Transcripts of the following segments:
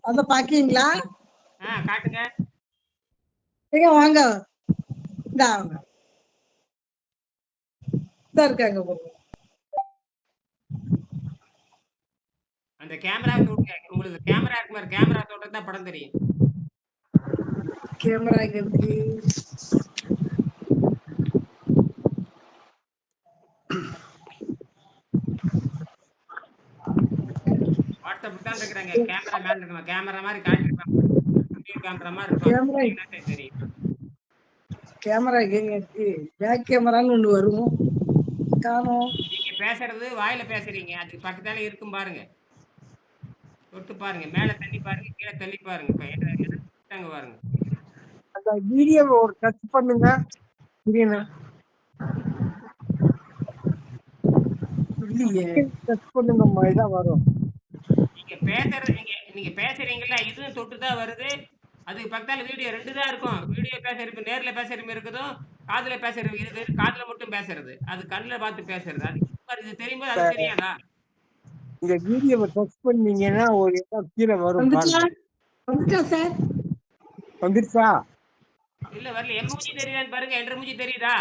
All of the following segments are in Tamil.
அத பாக்கீங்களா? காட்டுங்க. ஏங்க வாங்க. இந்தா வாங்க. இதா இருக்காங்க பாருங்க. அந்த கேமரா தொடுங்க. உங்களுக்கு கேமரா இருக்கு பாரு, கேமரா தொடுறது தான் படம் தெரியும். கேமரா எங்க இருக்கு? வாட்ஸ்அப் தான் இருக்கிறாங்க. கேமரா மேல இருக்கணும். கேமரா மாதிரி காட்டிருப்பாங்க. கேமரா மாதிரி இருக்கும். கேமரா தெரியும். கேமரா எங்க இருக்கு? பேக் கேமரான்னு ஒண்ணு வரும். காணோம். நீங்க பேசுறது வாயில பேசுறீங்க. அதுக்கு பக்கத்தால இருக்கும் பாருங்க. தொட்டு பாருங்க. மேல தள்ளி பாருங்க, கீழே தள்ளி பாருங்க. இப்ப என்ன பாருங்க. அந்த வீடியோவை ஒரு டச் பண்ணுங்க. இல்லையே டச் பண்ணுங்கம்மா, இதான் வரும். நீங்க பேசுறீங்கல்ல, இதுவும் தொட்டு தான் வருது. அதுக்கு பக்கத்தால வீடியோ 2 தான் இருக்கும். வீடியோ பேசுறது நேர்ல பேசுறது இருக்குதும், காதுல பேசுறது இருக்கு. காதுல மட்டும் பேசுறது. அது கண்ணுல பார்த்து பேசுறது. அது இது தெரியும்போது அது தெரியாதா? இந்த வீடியோவை டச் பண்ணீங்கன்னா ஒரு இடம் கீழே வரும் பாருங்க. வந்துச்சா சார்? வந்துருச்சா? இல்ல வரல. என் மூஞ்சி தெரியுதான்னு பாருங்க. என்ற மூஞ்சி தெரியுதா?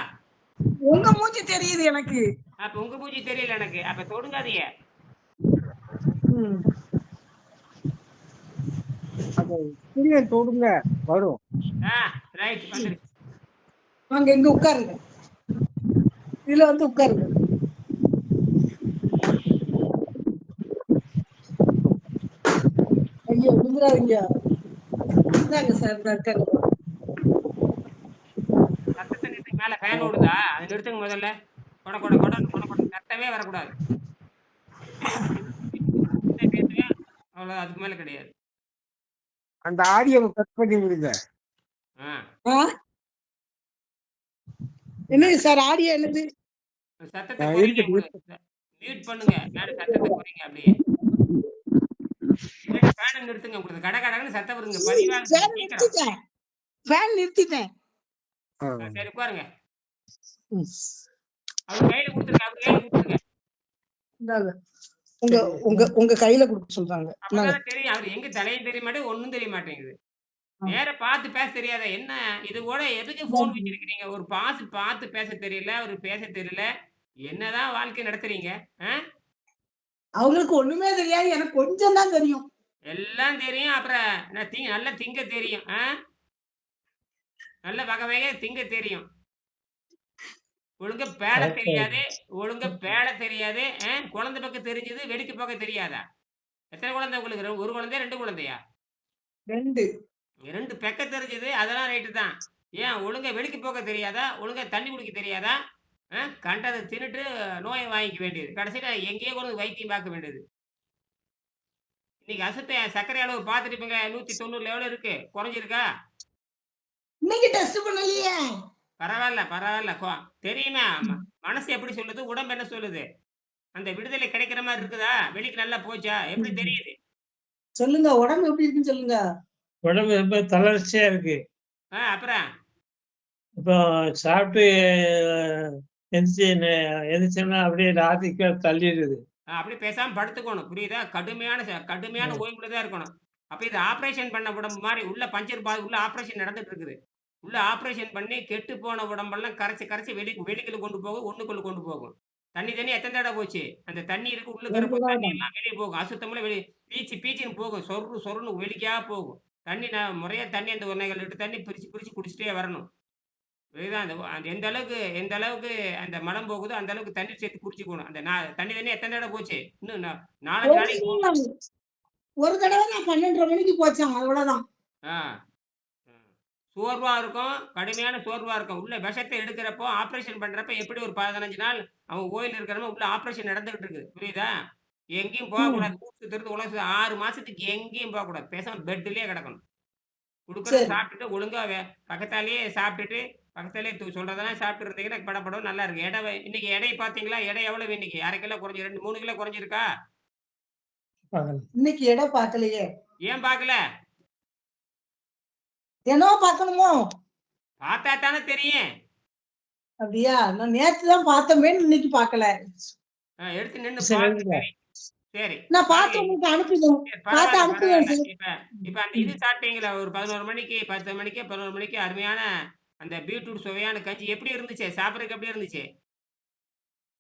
உங்க மூஞ்சி தெரியுது எனக்கு. அப்ப உங்க மூஞ்சி தெரியல எனக்கு. அப்ப தொடுங்காதீங்க. அதை கீழே தொடுங்க, வரும். ரைட், வந்துருச்சு. வாங்க இங்க உட்காருங்க. இதுல வந்து உட்காருங்க. ஐயோ விழுந்துடாதீங்க. இந்தாங்க சார், இந்த இருக்காங்க. சத்தத்தை நிறுத்துங்க. மேல ஃபேன் ஓடுதா? அது நிறுத்துங்க முதல்ல. கொட கொட கொட கொட கொட சத்தமே வரக்கூடாது. அவ்வளவு, அதுக்கு மேல கிடையாது. அந்த ஆடியோவை கட் பண்ணி விடுங்க. என்னது சார் ஆடியோ? என்னது? சத்தத்தை குறைங்க. மியூட் பண்ணுங்க. மேல சத்தத்தை குறைங்க அப்படியே. ஃபேன் நிறுத்துங்க. உங்களுக்கு கட கடன்னு சத்தம் வருங்க. பதிவாக நிறுத்திட்டேன். ஃபேன் நிறுத்திட்டேன். சரி உட்காருங்க. அவர் கையில கொடுத்துருங்க. அவர் கையில கொடுத்துருங்க. உங்க உங்க உங்க கையில கொடுக்க சொல்றாங்க. அப்பதான் தெரியும். அவர் எங்க தலையும் தெரிய மாட்டேங்குது, ஒண்ணும் தெரிய மாட்டேங்குது. நேர பார்த்து பேச தெரியாத என்ன இது கூட எதுக்கு போன் வச்சிருக்கீங்க? ஒரு பார்த்து பேச தெரியல, ஒரு பேச தெரியல. என்னதான் வாழ்க்கை நடத்துறீங்க? அவங்களுக்கு ஒண்ணுமே தெரியாது. எனக்கு கொஞ்சம் தான் தெரியும். எல்லாம் தெரியும். அப்புறம் நல்லா திங்க தெரியும். நல்ல வகை வகையா திங்க தெரியும். ஒழுங்கா பேட தெரியாது. ஒழுங்கா பேட தெரியாது. குழந்தை பக்கம் தெரிஞ்சது, வெடிக்கு பக்கம் தெரியாதா? எத்தனை குழந்தை உங்களுக்கு? ஒரு குழந்தையா, 2 குழந்தையா? 2 பெக்க தெரிஞ்சது. அதெல்லாம் ரைட்டு தான். ஏன் ஒழுங்கா வெடிக்கு போக தெரியாதா? ஒழுங்கா தண்ணி குடிக்க தெரியாதா? கண்டதை தின்னுட்டு நோயை வாங்கிக்க வேண்டியது. கடைசியில எங்கேயோ கொண்டு வைத்தியம் பார்க்க வேண்டியது. இன்னைக்கு அசுத்த சர்க்கரை அளவு பார்த்துருப்பீங்க. 190 எவ்வளவு இருக்கு? குறைஞ்சிருக்கா? இன்னைக்கு டெஸ்ட் பண்ணலையே. பரவாயில்ல. தெரியுமா? மனசு எப்படி சொல்லுது, உடம்பு என்ன சொல்லுது? அந்த விடுதலை கிடைக்கிற மாதிரி இருக்குதா? வெளிக்கு நல்லா போச்சா? எப்படி தெரியுது? சொல்லுங்க, உடம்பு எப்படி இருக்குன்னு சொல்லுங்க. உடம்பு ரொம்ப தளர்ச்சியா இருக்கு. அப்புறம் இப்போ சாப்பிட்டு எந்திரிச்சோம்னா அப்படியே ராத்திரிக்கு தள்ளிடுது. அப்படி பேசாம படுத்துக்கணும். புரியுதா? கடுமையான ஓய்வுல தான் இருக்கணும். அப்ப இது ஆபரேஷன் பண்ண உடம்பு மாதிரி உள்ள பஞ்சர் உள்ள ஆபரேஷன் நடந்துட்டு இருக்குது. உள்ள ஆபரேஷன் பண்ணி கெட்டு போன உடம்பெல்லாம் கரைச்சு வெளிக்குள்ள கொண்டு போகும். ஒண்ணுக்குள்ள கொண்டு போகும். தண்ணி எத்தனை தடவை போச்சு? அந்த தண்ணி இருக்கு உள்ளுக்கு இருக்க தண்ணி எல்லாம் வெளியே போகும். அசுத்தமெல்லாம் வெளியே பீச்சின்னு போகும். சொருன்னு வெளிக்கா போகும். தண்ணி முறையா தண்ணி அந்த 1 லிட்டர் தண்ணி பிரிச்சு குடிச்சிட்டே வரணும். இதுதான் அந்த எந்த அளவுக்கு அந்த மலம் போகுதோ அந்த அளவுக்கு தண்ணி சேர்த்து குடிச்சுக்கணும். அந்த தண்ணி எத்தனை தடவை போச்சு? இன்னும் 4 நாளைக்கு ஒரு தடவை நான் 12:30 மணிக்கு போச்சேன். அவ்வளவுதான். சோர்வா இருக்கும். கடுமையான சோர்வா இருக்கும். உள்ள விஷத்தை எடுக்கிறப்போ ஆபரேஷன் பண்றப்ப எப்படி ஒரு 15 நாள் அவன் ஓயில் இருக்கிறப்ப உள்ள ஆபரேஷன் நடந்துகிட்டு இருக்கு. புரியுதா? எங்கேயும் போகக்கூடாது. ஊர் சுத்துறது, உலக 6 மாசத்துக்கு எங்கேயும் போகக்கூடாது. பேசாம பெட்லயே கிடக்கணும். குடுக்கறத சாப்பிட்டுட்டு ஒழுங்கா பக்கத்தாலேயே சாப்பிட்டுட்டு பக்கத்தாலேயே சொல்றதெல்லாம் சாப்பிட்டு இருந்தீங்கன்னா படப்படம் நல்லா இருக்கு. இன்னைக்கு எடை பாத்தீங்களா? எடை எவ்வளவு இன்னைக்கு? 1/2 கிலோ குறைஞ்சி 3 கிலோ குறைஞ்சிருக்கா? இன்னைக்கு எடை பார்க்கலையே. ஏன் பார்க்கல? என்னோ பார்க்கணுமோ? பார்த்தா தானே தெரியும். அப்படியா? நான் நேத்து தான் பார்த்தோமே, இன்னைக்கு பார்க்கல. எடுத்து நின்னு பாருங்க. சரி. நான் பார்த்து வாங்கி உங்களுக்கு அனுப்பிடுவேன். சரி பார்த்து பரவால்ல, அனுப்புவேன் பரவால்ல. சார். இப்ப இப்ப அந்த இது ம். சாப்பிட்டீங்களா? ஒரு 11 மணிக்கு, 10 மணிக்கு, 11 மணிக்கு அருமையான அந்த பீட்ரூட் சுவையான கஞ்சி எப்படி இருந்துச்சு? சாப்பிடறதுக்கு எப்படி இருந்துச்சு?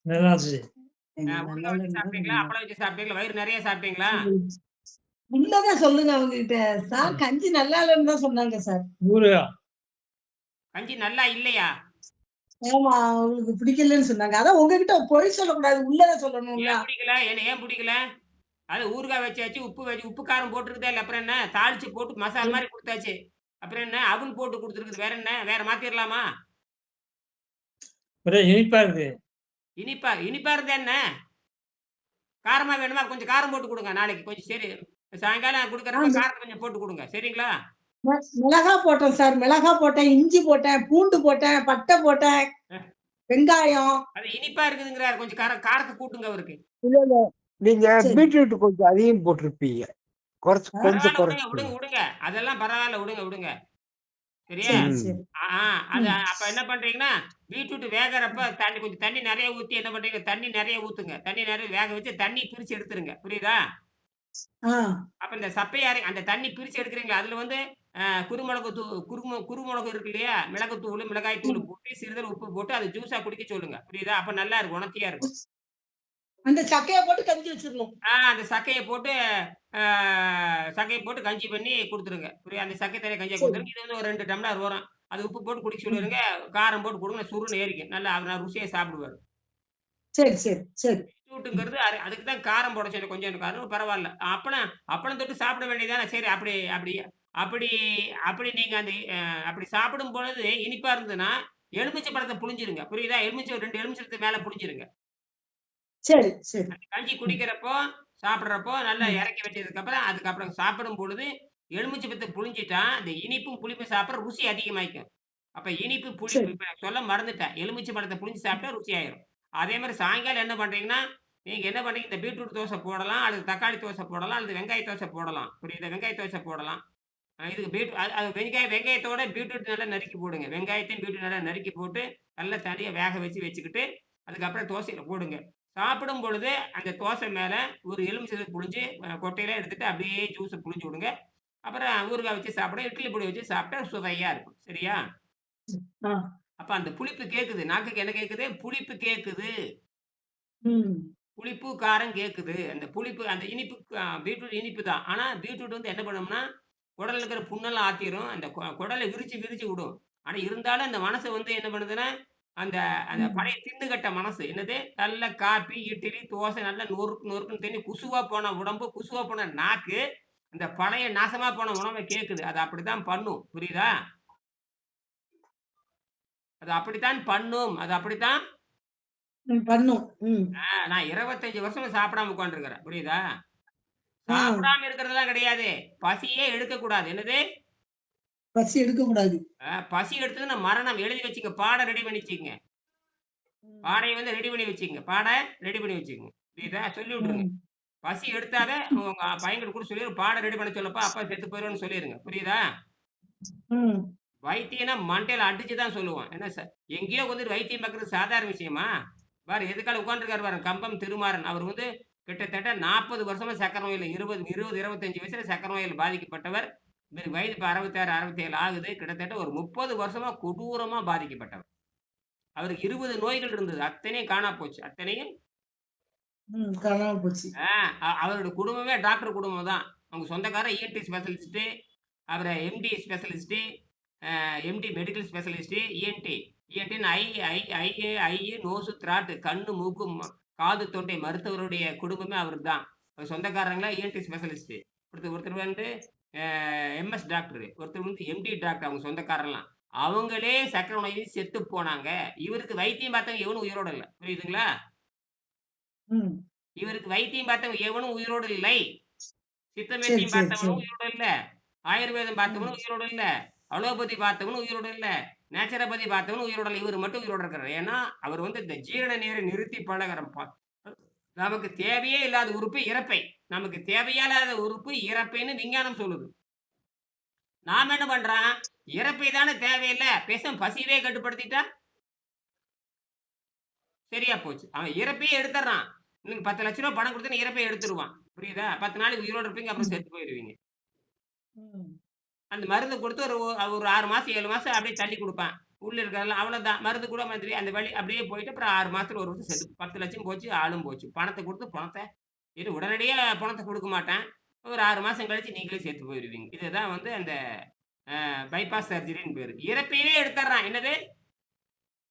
நல்லா இருந்துச்சு. ஊறுகாய் நல்லா வச்சு இல்லன்னா சாப்பிட்டீங்களா? அப்பளம் வச்சு சாப்பிட்டீங்களா? வயிறு நெறைய சாப்பிட்டீங்களா? உள்ளத சொல்லுங்க அவங்ககிட்ட. சார் கஞ்சி நல்லா இல்லன்னு தான் சொன்னாங்க சார். ஊறுகாய். கஞ்சி நல்லா இல்லையா? ஆமா. அவங்களுக்கு பிடிக்கலன்னு சொன்னாங்க. அதான் உங்ககிட்ட பொய் சொல்லக்கூடாது. உள்ளத சொல்லணும்ல. ஏன் பிடிக்கல? ஏன் பிடிக்கல? அது ஊறுகாய் வச்சாச்சு, உப்பு காரம் போட்டுருக்குதா இல்ல அப்புறம் என்ன? தாளிச்சு போட்டு மசால் மாரி குடுத்தாச்சு. அப்புறம் என்ன? அவுல் போட்டு குடுத்துருக்குது. வேற என்ன? வேற மாத்திரலாமா? ஒரே இனிப்பா இருக்கு. இனிப்பா இனிப்பா இருந்தா என்ன? காரமா வேணுமா? கொஞ்சம் காரம் போட்டு குடுங்க நாளைக்கு. கொஞ்சம் சரி. சாயங்காலம் குடுக்குறப்ப அந்த காரத்த கொஞ்சம் போட்டு குடுங்க. சரிங்களா? மிளகா போட்டேன் சார். மிளகா போட்டேன், இஞ்சி போட்டேன், பூண்டு போட்டேன், பட்டை போட்டேன், அ வெங்காயம். அது இனிப்பா இருக்குதுங்கிறாரு. கொஞ்சம் காரத்த கூட்டுங்க அவருக்கு. இல்ல, இல்ல. நீங்க சரி. பீட்ரூட் கொஞ்சம் அதிகம் போட்டிருப்பீங்க. கொஞ்சம் பரவால்ல விடுங்க, குறைச்சுக்கங்க. விடுங்க. அதெல்லாம் பரவால்ல விடுங்க. சரியா? சரி, ம். சரி. ஆ, அது ம். அப்ப என்ன பண்றீங்கன்னா, பீட்ரூட் வேகறப்ப கொஞ்சம் தண்ணி நெறைய ஊத்தி என்ன பண்றீங்க, தண்ணி நெறைய ஊத்துங்க. தண்ணி நெறைய வேக வச்சு தண்ணி பிரிச்சு எடுத்துருங்க. புரியுதா? ஆ. அப்ப இந்த சப்பையா அந்த தண்ணி பிரிச்சு எடுக்குறீங்களா, அதுல வந்து குருமிளகு குருமிளகு இருக்கு இல்லையா? மிளகுத்தூளு, மிளகாய் தூளு ம். போட்டு சிறிதளவு உப்பு போட்டு அத ஜூஸா குடிக்க சொல்லுங்க. புரியுதா? அப்ப நல்லா இருக்கும். உணர்த்தியா இருக்கும். அந்த சக்கைய போட்டு கஞ்சி வச்சிரணும். அந்த சக்கைய போட்டு ஆ சக்கைய போட்டு கஞ்சி பண்ணி குடுத்துருங்க. அந்த சக்கை தனியா கஞ்சியா சரி. குடுத்துருங்க. இது வந்து ஒரு 2 டம்ளர் வரும். அது உப்பு போட்டு குடிக்க ம். சொல்லிருங்க. காரம் போட்டு குடுங்க. சுருன்னு ஏறிக்கும். நல்லா அவர் ருசியா சாப்பிடுவாரு. சரி, சரி, சரி. ம். பீட்ரூட்டுங்கிறது அதுக்கு தான் காரம் போட சொல்லி கொஞ்சம் காரம் பரவால்ல. அப்பளம் அப்பளம் தொட்டு சாப்பிட வேண்டியது தானே. சரி அப்படி அப்படி அப்படி அப்படி நீங்க அந்த அப்படி சாப்பிடும் பொழுது இனிப்பா இருந்ததுன்னா, எலுமிச்சை பழத்த புழிஞ்சிருங்க. புரியுதா? 2 எலுமிச்சத்த மேல புழிஞ்சிருங்க. சரி, சரி. கஞ்சி ம். குடிக்கிறப்போ, சாப்பிடுறப்போ நல்லா ம். இறக்கி வச்சதுக்கப்புறம், அதுக்கப்புறம் சாப்பிடும் பொழுது எலுமிச்சை பழத்த புழிஞ்சிட்டா, அந்த இனிப்பும், புளிப்பும் சாப்பிடுற ருசி அதிகமாயிக்கும். அப்ப இனிப்பு, புளிப்பு சரி. இப்ப நான் சொல்ல மறந்துட்டேன். எலுமிச்சை பழத்த புழிஞ்சு சாப்பிட்டா ருசி ஆயிரும். அதே மாரி சாயங்காலம் என்ன பண்றீங்கன்னா, நீங்க என்ன பண்றீங்க, இந்த பீட்ரூட் தோசை போடலாம், அல்லது தக்காளி தோசை போடலாம், அல்லது வெங்காய தோசை போடலாம். புரியுதா? வெங்காய தோசை போடலாம். இதுக்கு அது அது வெங்காயத்தோட பீட்ரூட் நல்லா நறுக்கி போடுங்க. வெங்காயத்தையும் பீட்ரூட் நல்லா நறுக்கி போட்டு, நல்லா தனியா வேக வச்சுக்கிட்டு, அதுக்கப்புறம் தோசையில போடுங்க. சாப்பிடும் பொழுது அந்த தோசை மேல ஒரு எலுமிச்சை புழிஞ்சு கொட்டையெல்லாம் எடுத்துட்டு அப்படியே ஜூஸ புழிஞ்சு விடுங்க. அப்புறம் ஊறுகாய் வச்சு சாப்பிட, இட்லி பொடி வச்சு சாப்பிட்டா சுவையா இருக்கும். சரியா? ஆ. அப்ப அந்த புளிப்பு கேட்குது. நாக்குக்கு என்ன கேட்குது? புளிப்பு கேட்குது. ம். புளிப்பு, காரம் கேட்குது. அந்த புளிப்பு அந்த இனிப்பு பீட்ரூட் இனிப்பு தான். ஆனா பீட்ரூட் வந்து என்ன பண்ணும்னா, குடல்ல இருக்கிற புண்ணெல்லாம் ஆத்திரும். அந்த குடல விரிச்சு விரிச்சு விடும். ஆனா இருந்தாலும் அந்த மனசு வந்து என்ன பண்ணுதுன்னா, அந்த அந்த ம். பழைய திண்டுகட்ட மனசு. என்னது? நல்ல காப்பி, இட்லி, தோசை நல்லா நொறுக்கு நொறுக்குன்னு தின்னு குசுவா போன உடம்பு, குசுவா போன நாக்கு, அந்த பழைய நாசமா போன உணவ கேட்குது. அது அப்படித்தான் பண்ணும். புரியுதா? அது அப்படித்தான் பண்ணும். அது அப்படித்தான் ம். பண்ணும். ம். நான் 25 வருஷமா சாப்பிடாம உட்கார்ந்துருக்கிறேன். புரியுதா? ஆ. சாப்பிடாம இருக்கிறதெல்லாம் கிடையாது. பசியே எடுக்கக்கூடாது. என்னது? பசி எடுக்கக்கூடாது. பசி எடுத்ததுன்னா மரணம். எழுதி வச்சுக்க. பாடம் ரெடி பண்ணி வச்சுக்கங்க. ம். பாடைய வந்து ரெடி பண்ணி வச்சுக்கங்க. ரெடி பண்ணி வச்சுக்கங்க. புரியுதா? சொல்லி விட்டுருங்க. ம். பசி எடுத்தாவே உங்க பையன்கிட்ட கூட சொல்லிரு, பாடம் ரெடி பண்ண சொல்லப்பா, அப்பா செத்து போயிருவான்னு சொல்லிருங்க. புரியுதா? ம். வைத்தியன்னா மண்டையில அடிச்சு தான் சொல்லுவான். என்ன சார் எங்கேயோ வந்துட்டு வைத்தியம் பார்க்குறது சாதாரண விஷயமா? பாரு எதுக்கால உட்கார்ந்துருக்காரு பாருங்க. கம்பம் திருமாறன். அவர் வந்து கிட்டத்தட்ட 40 வருஷமா சர்க்கரை நோயில 20, 25 வயசுல சர்க்கரை நோயில பாதிக்கப்பட்டவர். இவருக்கு வயது இப்ப 66, 67 ஆகுது. கிட்டத்தட்ட ஒரு 30 வருஷமா கொடூரமா பாதிக்கப்பட்டவர். அவருக்கு 20 நோய்கள் இருந்தது. அத்தனையும் காணா போச்சு. அத்தனையும் ம். காணாம போச்சு. ஆ அவரோட குடும்பமே டாக்டர் குடும்பம் தான். அவங்க சொந்தக்காரர் இஎன்டி ஸ்பெஷலிஸ்ட்டு, அப்புறம் MD specialist, MD medical specialist, இஎன்டின்னு ஐ, நோசு, த்ராட்டு கண்ணு, மூக்கு, காது, தொண்டை மருத்துவருடைய குடும்பமே அவர்தான். அவர் சொந்தக்காரங்கலாம் இஎன்டி ஸ்பெஷலிஸ்ட்டு. ஒருத்தர் வந்து எம்எஸ் டாக்டரு. ஒருத்தர் வந்து எம்டி டாக்டர் அவங்க சொந்தக்காரர்லாம். அவங்களே சர்க்கரை நோய் செத்து போனாங்க. இவருக்கு வைத்தியம் பார்த்தவங்க எவனும் உயிரோட இல்ல. புரியுதுங்களா? ம். இவருக்கு வைத்தியம் பார்த்தவன் எவனும் உயிரோடு இல்லை. சித்த சரி, வைத்தியம் சரி, பார்த்தவனும் சரி. உயிரோடு இல்ல. ஆயுர்வேதம் ம். பார்த்தவனும் உயிரோடு இல்ல. அலோபதி பார்த்தவனும் உயிரோடு இல்ல. நேச்சுரோபதி பார்த்தவனும் உயிரோட இல்ல. இவரு மட்டும் உயிரோட இருக்கிறாரு. ஏன்னா, அவர் வந்து இந்த ஜீரண நீரை நிறுத்தி பழகுறப்ப நமக்கு தேவையே இல்லாத உறுப்பு இரைப்பை. நமக்கு தேவையில்லாத உறுப்பு இரைப்பைன்னு விஞ்ஞானம் சொல்லுது. நாம என்ன பண்றோம்? இரைப்பை தானே தேவையில்ல. பேசாம பசியவே கட்டுப்படுத்திட்டா சரியா போச்சு. அவன் இரைப்பையே எடுத்துடுறான். நீங்க 10 லட்ச ரூபா பணம் குடுத்தா இறப்பை எடுத்துருவான். புரியுதா? 10 நாளைக்கு உயிரோட இருப்பீங்க. அப்புறம் ம். செத்து போயிருவீங்க. ம். அந்த மருந்து குடுத்து ஒரு 6 மாசம், 7 மாசம் அப்படியே தள்ளி குடுப்பான். உள்ள இருக்கிறதெல்லாம் அவ்வளோதான். மருந்து கூட மாதிரி அந்த வழி அப்படியே போயிட்டு அப்புறம் 6 மாசத்துல ஒரு வருஷம் செத்து 10 லட்சம் போச்சு, ஆளும் போச்சு. பணத்த குடுத்து இது உடனடியா பணத்த குடுக்க மாட்டான். ஒரு 6 மாசம் கழிச்சு நீங்களே செத்து போயிருவீங்க. இதுதான் வந்து அந்த பைபாஸ் சர்ஜரின்னு பேரு. இரைப்பையே எடுத்துர்றான். என்னது?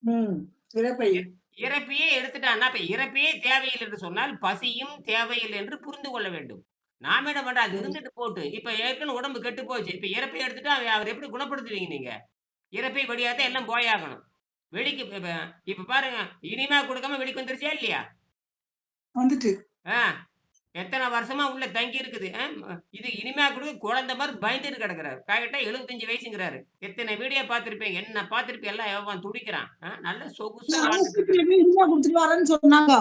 ம். இரைப்பை. இ இரைப்பையே எடுத்துட்டான்னா, அப்ப இரைப்பையே தேவையில்லை என்று சொன்னால், பசியும் தேவையில்லை என்று புரிந்து கொள்ள வேண்டும். நாம என்ன பண்றோம், அது ம். இருந்துட்டு போட்டு. இப்ப ஏற்கனவே உடம்பு கெட்டு போச்சு. இப்ப இரைப்பைய எடுத்துட்டா அவர எப்படி குணப்படுத்துவீங்க நீங்க? இரைப்பை வழியா தான் எல்லாம் போயாகணும். வெளிக்கு இப்ப இப்ப இப்ப பாருங்க, இனிமா குடுக்காம வெளிக்கு வந்துருச்சா இல்லையா? வந்துட்டு. ஆ எத்தன வருஷமா உள்ள தங்கி இருக்குது. இது இனிமையா குடுக்க குழந்தை மாரி பயந்துட்டு கிடக்குறாரு. கரெக்ட்டா 75 வயசுங்கிறாரு. எத்தன வீடியோ பார்த்திருப்பீங்க. என்ன பார்த்திருப்பீங்க. எல்லாம் எவன் துடிக்கிறான். நல்ல சொகுசா வாழ்ந்துட்டு ஆஸ்பத்திரியில இருக்கிறான். போய் இனிமா குடுத்துட்டு வரேன்னு சொன்னாங்க.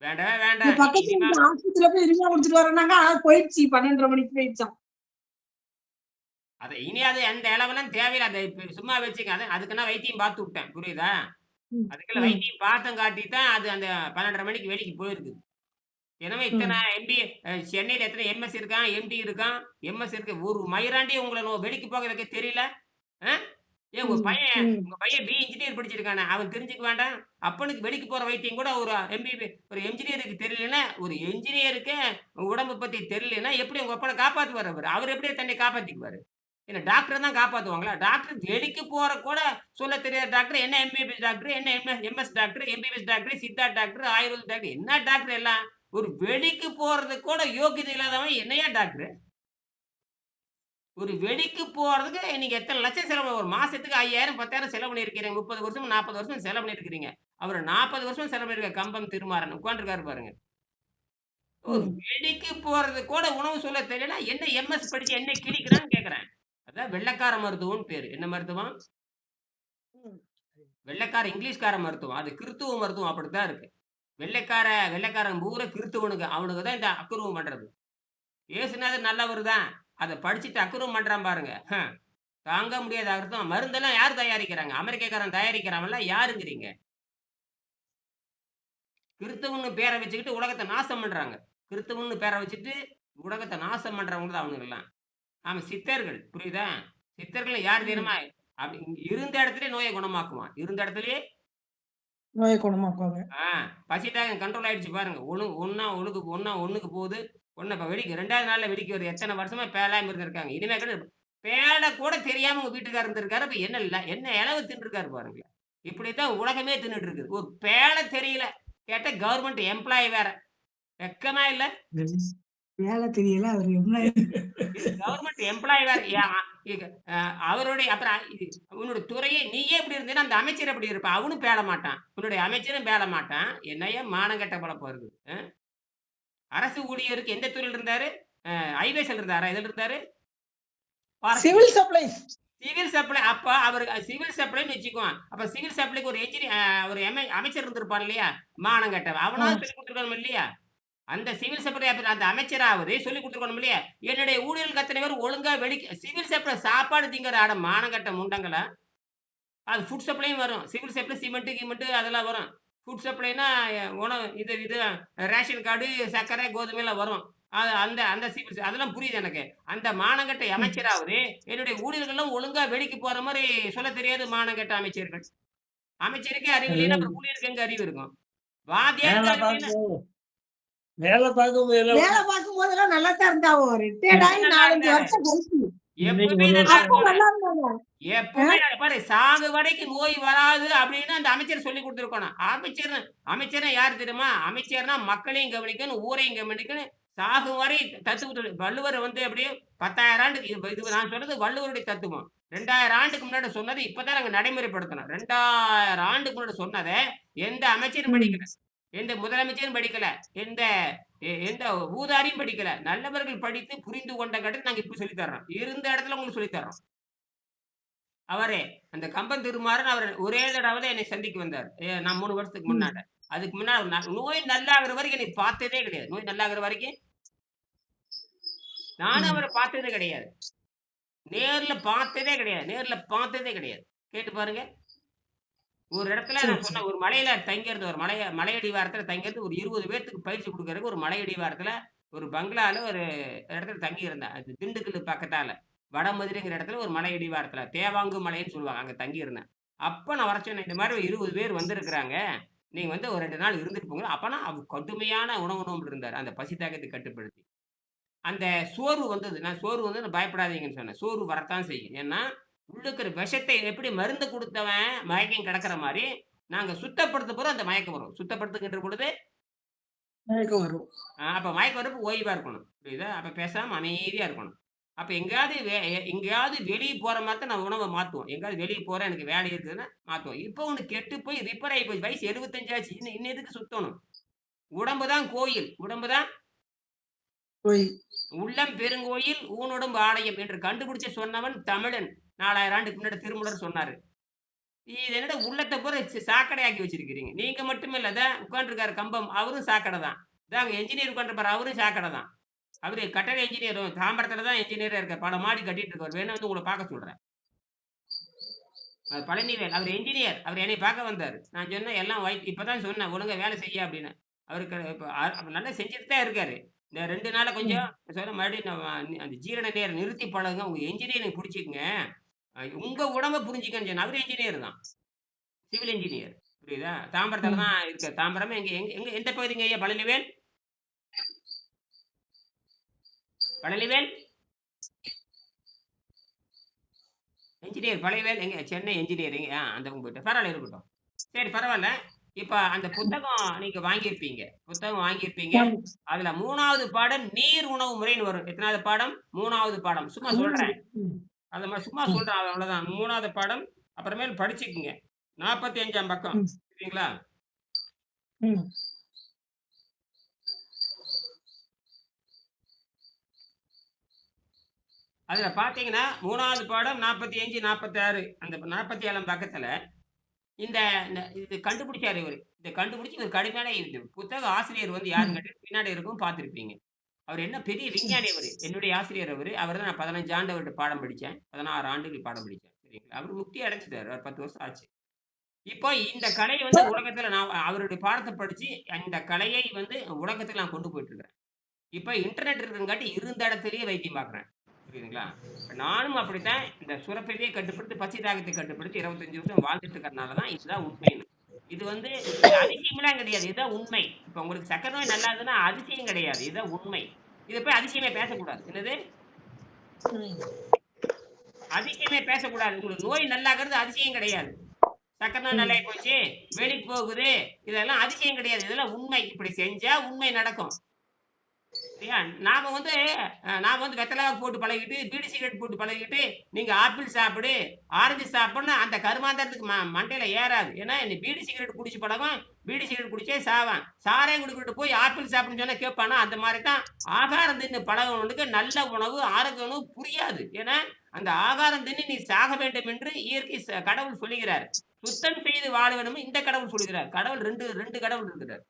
வேண்டவே இந்த வேண்டாம். பக்கத்துல இனிமா இருக்க ஆஸ்பத்திரியில போய் இனிமா குடுத்துட்டு வரேன்னாங்க. ஆனா போயிடுச்சு. 12:30 மணிக்கு போயிடுச்சாம். இனி அது அந்த இளவெல்லாம் தேவையில்ல. அத இப்ப சும்மா வச்சுக்க. அதுக்குன்னா வைத்தியம் பார்த்து விட்டேன். புரியுதா? ம். அதுக்குள்ள ம். வைத்தியம் பார்த்தங்காட்டி தான் அது அந்த 12:30 மணிக்கு வெளிக்கு போயிருக்குது. எனவே இத்தன ம். எம்பிஏ சென்னையில எத்தன எம்எஸ் இருக்கான், எம்டி இருக்கான், எம்எஸ் இருக்கு. ஒரு மயிராண்டி உங்கள வெளிக்கு போக வைக்க தெரியல. அ? ஏன் ம். ம். உங்க பையன் இன்ஜினியர் படிச்சிருக்கானே, அவன் தெரிஞ்சுக்க வேண்டாம். அப்பனுக்கு வெளிக்கு போற வைத்தியம் கூட ஒரு ஒரு என்ஜினியருக்கு தெரியலன்னா, ஒரு என்ஜினியருக்கே உடம்ப பத்தி தெரியலன்னா, எப்படி உங்க அப்பன காப்பாத்துவாரு அவரு? அவரு எப்படி தன்னை காப்பாத்திக்குவாரு? என்ன டாக்டர் தான் காப்பாத்துவாங்களா? டாக்டர் வெளிக்கு போற கூட சொல்ல தெரியாத டாக்டர், என்ன எம்பிபிஎஸ் டாக்டர், என்ன MS doctor, MBBS doctor, Siddha doctor, Ayurveda doctor, என்ன டாக்டர் எல்லாம்? ஒரு வெளிக்கு போறதுக்கு கூட யோகியதை இல்லாதவன் என்னய்யா டாக்டரு? ஒரு வெடிக்கு போறதுக்கு நீங்க எத்தன லட்சம் செலவு ஒரு மாசத்துக்கு 5000, 10,000 செலவு பண்ணியிருக்கிறீங்க. 30 வருஷம், 40 வருஷம் செலவு பண்ணியிருக்கிறீங்க. அவரு 40 வருஷம் செலவு பண்ணியிருக்காரு. கம்பம் திருமாறன் உட்கார்ந்திருக்காரு பாருங்க. ஒரு ம். வெடிக்கு போறதுக்கு கூட உணவு சொல்ல தெரியலன்னா, என்ன எம்எஸ் படிச்சு என்ன கிழிக்கிறான்னு கேட்கிறேன். அதான் வெள்ளைக்கார மருத்துவம்னு பேரு. என்ன மருத்துவம்? ம். வெள்ளைக்கார இங்கிலீஷ்கார மருத்துவம். அது கிறித்துவ மருத்துவம் அப்படித்தான் இருக்கு. வெள்ளைக்காரன் பூரா கிறித்துவனுங்க. அவனுங்க தான் இந்த அக்குருவம் பண்றது. இயேசுநாதர் நல்லவரு தான். அத படிச்சுட்டு அக்குருவம் பண்றான் பாருங்க. தாங்க முடியாத அர்த்தம். மருந்தெல்லாம் யார் தயாரிக்கிறாங்க? அமெரிக்காக்காரன் தயாரிக்கிறான்ல யாருங்கிறீங்க? கிறிஸ்தவன்னு பேர வச்சுக்கிட்டு உலகத்த நாசம் பண்றாங்க. கிறிஸ்தவன்னு பேர வச்சுட்டு உலகத்த நாசம் பண்றவங்க தான் அவனுங்கலாம். ஆமா சித்தர்கள். புரியுதா? சித்தர்கள்ல யார் ம். தெரியுமா? அப்படி இருந்த இடத்திலேயே நோய குணமாக்குவான். இருந்த இடத்திலேயே நோய குணமாக்குவாங்க. ஆ பசி தாகம் கண்ட்ரோல் ஆயிடுச்சு பாருங்க. ஒண்ணா ஒண்ணுக்கு போகுது. ஒண்ணு இப்ப வெடிக்கும். 2வது நாள்ல வெடிக்க வருது. எத்தன வருஷமா பேலாம இருந்திருக்காங்க. இனிமே கூட பேட கூட தெரியாம உங்க வீட்டுக்காரர் இருந்திருக்காரு. அப்ப என்ன இலவ தின்றுருக்காரு பாருங்க. இப்படித்தான் உலகமே தின்னுட்டு இருக்குது. ஒரு பேட தெரியல. கேட்டா கவர்ன்மென்ட் எம்ப்ளாயி வேற. வெக்கமா இல்ல? வேலை தெரியல. அவரு என்ன கவர்ன்மென்ட் எம்ப்ளாயி வேற. இக அ அவருடைய அப்புறம் உன்னுடைய துறையே நீயே இப்படி இருந்தீன்னா, அந்த அமைச்சர் எப்படி இருப்பான்? அவனும் பேள மாட்டான். உன்னுடைய அமைச்சரும் பேள மாட்டான். என்னய்யா மானங்கெட்ட பொழப்பா இருக்குது. அரசு ஊழியருக்கு எந்த துறையில இருந்தாரு? ஹைவேஸ்ல இருந்தாரா? எதுல இருந்தாரு? ஃபாரஸ்ட்ல. Civil supplies. சிவில் சப்ளை அப்ப அவரு சிவில் சப்ளைன்னு வச்சுக்குவோம். அப்ப சிவில் சப்ளைக்கு ஒரு ஒரு அமைச்சர் இருந்திருப்பான் இல்லையா? மானங்கெட்டவன். ஆ. அவனாவது சொல்லிக் குடுத்துருக்கணும் இல்லையா? அந்த சிவில் சப்ளை அந்த அமைச்சராவது சொல்லிக் குடுத்துருக்கணும் இல்லையா? என்னுடைய ஊழியர்களுக்கு அத்தனை பேரும் ஒழுங்கா சிவில் சப்ளை சாப்பாடு திங்கிற மானங்கெட்ட முண்டங்களா? அது ஃபுட் சப்ளையும் வரும். சிவில் சப்ளை சிமெண்ட், கிமெண்ட் அதெல்லாம் வரும். ஃபுட் சப்ளைன்னா உணவு இது ரேஷன் கார்டு, சர்க்கரை, கோதுமைலாம் வரும். அந்த அந்த சிவில் அதெல்லாம் புரியுது எனக்கு. அந்த மானங்கெட்ட ம். அமைச்சராவது, என்னுடைய ஊழியர்கள்லாம் ஒழுங்கா வேலைக்கு போற மாரி சொல்லத் தெரியாது மானங்கெட்ட அமைச்சர்கள். அமைச்சருக்கே அறிவு இல்லைன்னா, அப்புறம் ஊழியருக்கு எங்க அறிவு இருக்கும்? வாத்தியாருக்கு வேலை அறிவு இல்லைன்னா பார்க்கும் வேலை பார்க்கும்போதெல்லாம் வேலை பார்க்கும்போதெல்லாம் நல்லா தான் இருந்தாங்க. ரிட்டயர்ட் எப்ப ஆயி நல்லா 4, 5 இருந்தாரு? வருஷம் கழிச்சு. இன்னைக்கு எப்பவுமே 1 நல்லா வருஷம் அப்ப இருந்தாரு. நல்லா இருந்தாங்க. எப்பவுமே பாரு சாகு வரைக்கும் நோய் வராது அப்படின்னு அந்த அமைச்சர் சொல்லிக் குடுத்துருக்கணும். அமைச்சர்னா யார் தெரியுமா? அமைச்சர்னா மக்களையும் கவனிக்கணும், ஊரையும் கவனிக்கணும். சாகும் வரை தத்துவத்துல வள்ளுவர் வந்து அப்படியே 10,000 ஆண்டு இது நான் சொல்றது வள்ளுவருடைய தத்துவம். 2000 ஆண்டுக்கு முன்னாடி சொன்னது இப்பதான் நாங்க நடைமுறைப்படுத்தணும். 2000 ஆண்டுக்கு முன்னாடி சொன்னத எந்த அமைச்சரும் ம். படிக்கல. எந்த முதலமைச்சரும் படிக்கல. எந்த எந்த ஊதாரியும் படிக்கல. நல்லவர்கள் படித்து புரிந்து கொண்ட நாங்க இப்ப சொல்லி தர்றோம். இருந்த இடத்துல உங்களுக்கு சொல்லி தர்றோம். அவரே அந்த கம்பன் திருமாறன் அவர் ஒரே தடவ தான் என்னை சந்திக்க வந்தாரு. நான் 3 வருஷத்துக்கு ம். முன்னால. அதுக்கு முன்னால நோய் நல்லாகுற வரைக்கும் என்னை பார்த்ததே கிடையாது. நோய் நல்லாகுற வரைக்கும் நானும் ம். அவர பார்த்தது கிடையாது. நேர்ல பார்த்ததே கிடையாது. நேர்ல பார்த்ததே கிடையாது. கேட்டு பாருங்க. ஒரு இடத்துல சரி நான் சரி சொன்ன ஒரு மலையில தங்கிறது ஒரு மலையடிவாரத்துல தங்கிறது ஒரு 20 பேத்துக்கு பயிற்சி குடுக்கறதுக்கு ஒரு மலையடிவாரத்துல ஒரு பங்களால ஒரு இடத்துல தங்கி இருந்தேன். அது திண்டுக்கல் பக்கத்தால. வடமதுரைங்கிற இடத்துல ஒரு மலையடிவாரத்துல தேவாங்கு மலைன்னு சொல்லுவாங்க. அங்க தங்கி இருந்தேன். அப்ப நான் வர சொன்னேன். இந்த மாரி 20 பேர் வந்திருக்கிறாங்க. நீங்க வந்து ஒரு 2 நாள் இருந்துட்டு போங்க. அப்பன்னா அவர் கடுமையான உணவு நோம்புல இருந்தாரு. அந்த பசி தாகத்தை கட்டுப்படுத்தி. அந்த சோர்வு வந்தது. நான் சோர்வு வந்து நான் பயப்படாதீங்கன்னு சொன்னேன். சோர்வு வரத்தான் செய்யும். ஏன்னா, உள்ள இருக்கிற விஷத்தை எப்படி மருந்து குடுத்தவன் மயக்கம் கிடக்கிற மாரி, நாங்க சுத்தப்படுத்த போது அந்த மயக்கம் வரும். சுத்தப்படுத்துகின்ற பொழுது, மயக்கம் வரும். அப்ப மயக்கம் வரப்ப ஓய்வா இருக்கணும். புரியுதா? அப்ப பேசாம அமைதியா இருக்கணும். அப்ப எங்கேயாவது எங்கேயாவது வெளிய போற மாரி தான் நான் உணவ மாத்துவோம். எங்கேயாவது வெளிய போறேன், எனக்கு வேலை இருக்குதுன்னா மாத்துவோம். இப்போ ஒண்ணு கெட்டு போய் ரிப்பேர் ஆயி போச்சு. வயசு 75 ஆச்சு. இன்னும் எதுக்கு சுத்தணும்? உடம்பு தான் கோயில். உடம்பு தான் போய் உள்ளம் பெருங்கோயில் ஊனுடம்பு ஆலயம் என்று கண்டுபிடிச்சு சொன்னவன் தமிழன். 4000 ஆண்டுக்கு முன்னாடி திருமூலர் சொன்னாரு. இது என்னடா உள்ளத்த பூரா சாக்கடையாக்கி வச்சிருக்கிறீங்க. நீங்க மட்டும் இல்ல. இதான் உட்கார்ந்திருக்காரு கம்பம். அவரும் சாக்கடை தான். இதாங்க என்ஜினியர் உட்கார்ந்திருப்பாரு. அவரும் சாக்கடை தான். அவரு கட்டட என்ஜினியரும் தாம்பரத்துல தான் என்ஜினியரா இருக்காரு. பல மாடி கட்டிட்டு இருக்காரு. வேணா வந்து உங்கள பார்க்க சொல்றேன். பழனிவேல். அவர் என்ஜினியர். அவர் என்னைய பார்க்க வந்தாரு. நான் சொன்னேன் எல்லாம் இப்பதான் சொன்னேன். ஒழுங்கா வேலை செய்ய அப்படின்னு. அவருக்கு இப்ப நல்லா செஞ்சுட்டு தான் இருக்காரு. இந்த 2 நாளா கொஞ்சம் ம். சொன்னேன் மறுபடியும் அந்த ஜீரண நேரம் நிறுத்தி பழகுங்க. உங்க என்ஜினியரிங் புடிச்சுக்கங்க. உங்க உடம்ப புரிஞ்சுக்கன்னு சொன்னேன். அவரு என்ஜினியர் தான். Civil engineer. புரியுதா? தாம்பரத்துல ம். தான் இருக்காரு. தாம்பரமா எங்க எங்க எங்க எந்த பகுதிங்க ஐயா பழனிவேல்? பழனிவேல்? என்ஜினியர் பழனிவேல் எங்க? சென்னை என்ஜினியரிங். அந்த பக்கம் போயிட்டாரு. பரவால்ல இருக்கட்டும். சரி பரவால்ல. இப்ப அந்த புத்தகம் நீங்க வாங்கியிருப்பீங்க. புத்தகம் வாங்கியிருப்பீங்க. ஆமா. அதுல 3வது பாடம் நீர் உணவு முறைன்னு வரும். எத்தனாவது பாடம்? 3வது பாடம். சும்மா சொல்றேன். ம். அத சும்மா ம். சொல்றேன் அவ்வளவுதான். 3வது பாடம். அப்புறமேல் படிச்சுக்கங்க. 45ஆம் பக்கம். ம். சரிங்களா? ம். அதுல பார்த்தீங்கன்னா 3வது பாடம் 45, 46 அந்த 47ஆம் பக்கத்துல இந்த இது கண்டுபிடிச்சாரு இவரு. இத கண்டுபிடிச்சு ஒரு கடுமையான இது புத்தக ஆசிரியர் வந்து யாருன்னு ம். கேட்டா பின்னாடி இருக்கும் பார்த்திருப்பீங்க. அவர் என்ன பெரிய ம். விஞ்ஞானி அவரு. என்னுடைய ஆசிரியர் அவரு. அவர்தான் நான் 15 ஆண்டு அவர்ட்ட பாடம் படிச்சேன். 16 ஆண்டுகள் பாடம் படிச்சேன். சரிங்களா? அவரு முக்தி அடைஞ்சுட்டாரு. அவர் 10 வருஷம் ஆச்சு. இப்போ இந்த கலை வந்து உலகத்துல நான் அவருடைய பாடத்த படிச்சு, அந்த கலையை வந்து உலகத்துக்கு நான் கொண்டு போயிட்டு இருக்கிறேன். இப்ப இன்டர்நெட் இருக்கிறங்காட்டி இருந்த இடத்திலேயே வைத்தியம் பார்க்கிறேன். புரியுதுங்களா? இப்ப நானும் அப்படித்தான் இந்த சுரப்பிலேயே கட்டுப்படுத்தி, பசி தாகத்தை கட்டுப்படுத்தி 25 வருஷம் வாழ்ந்துட்டு இருக்கிறனால தான் இதுதான் உண்மைன்னு. இது வந்து இது அதிசயம்லாம் கிடையாது. இதுதான் உண்மை. இப்ப உங்களுக்கு சர்க்கரை நோய் நல்லா இருக்குதுன்னா அதிசயம் கிடையாது. இதுதான் உண்மை. இத போய் அதிசயமே பேசக்கூடாது. என்னது? ம். அதிசயமே பேசக்கூடாது. உங்களுக்கு நோய் நல்லாகிறது அதிசயம் கிடையாது. சர்க்கரை நோய் ம். நல்லாயி போச்சு, வெளி போகுது. இதெல்லாம் அதிசயம் கிடையாது. இதெல்லாம் உண்மை. இப்படி செஞ்சா உண்மை நடக்கும். சரியா? நாம வந்து வெத்தல போட்டு பழகிட்டு, பீடி சிகரெட் போட்டு பழகிட்டு, நீங்க ஆப்பிள் சாப்பிடு, ஆரஞ்சு சாப்பிடுன்னு அந்த கருமாந்திரத்துக்கு மண்டையில ஏறாது. ஏன்னா, நீ பீடி சிகரெட் குடிச்சு பழகும், பீடி சிகரெட் குடிச்சே சாவான். சாராயம் குடிக்கிறவன்ட்ட போய் ஆப்பிள் சாப்பிடுன்னு சொன்னா கேட்பானா? அந்த மாரி தான் ஆகாரம் தின்னு பழகுனவனுக்கு நல்ல உணவு, ஆரோக்கிய உணவு புரியாது. ஏன்னா, அந்த ஆகாரம் தின்னு நீ சாக வேண்டும் என்று இயற்கை கடவுள் சொல்லுகிறார். சுத்தம் செய்து வாழ வேண்டும் இந்த கடவுள் சொல்லுகிறார். கடவுள் 2 கடவுள் இருக்கிறார்.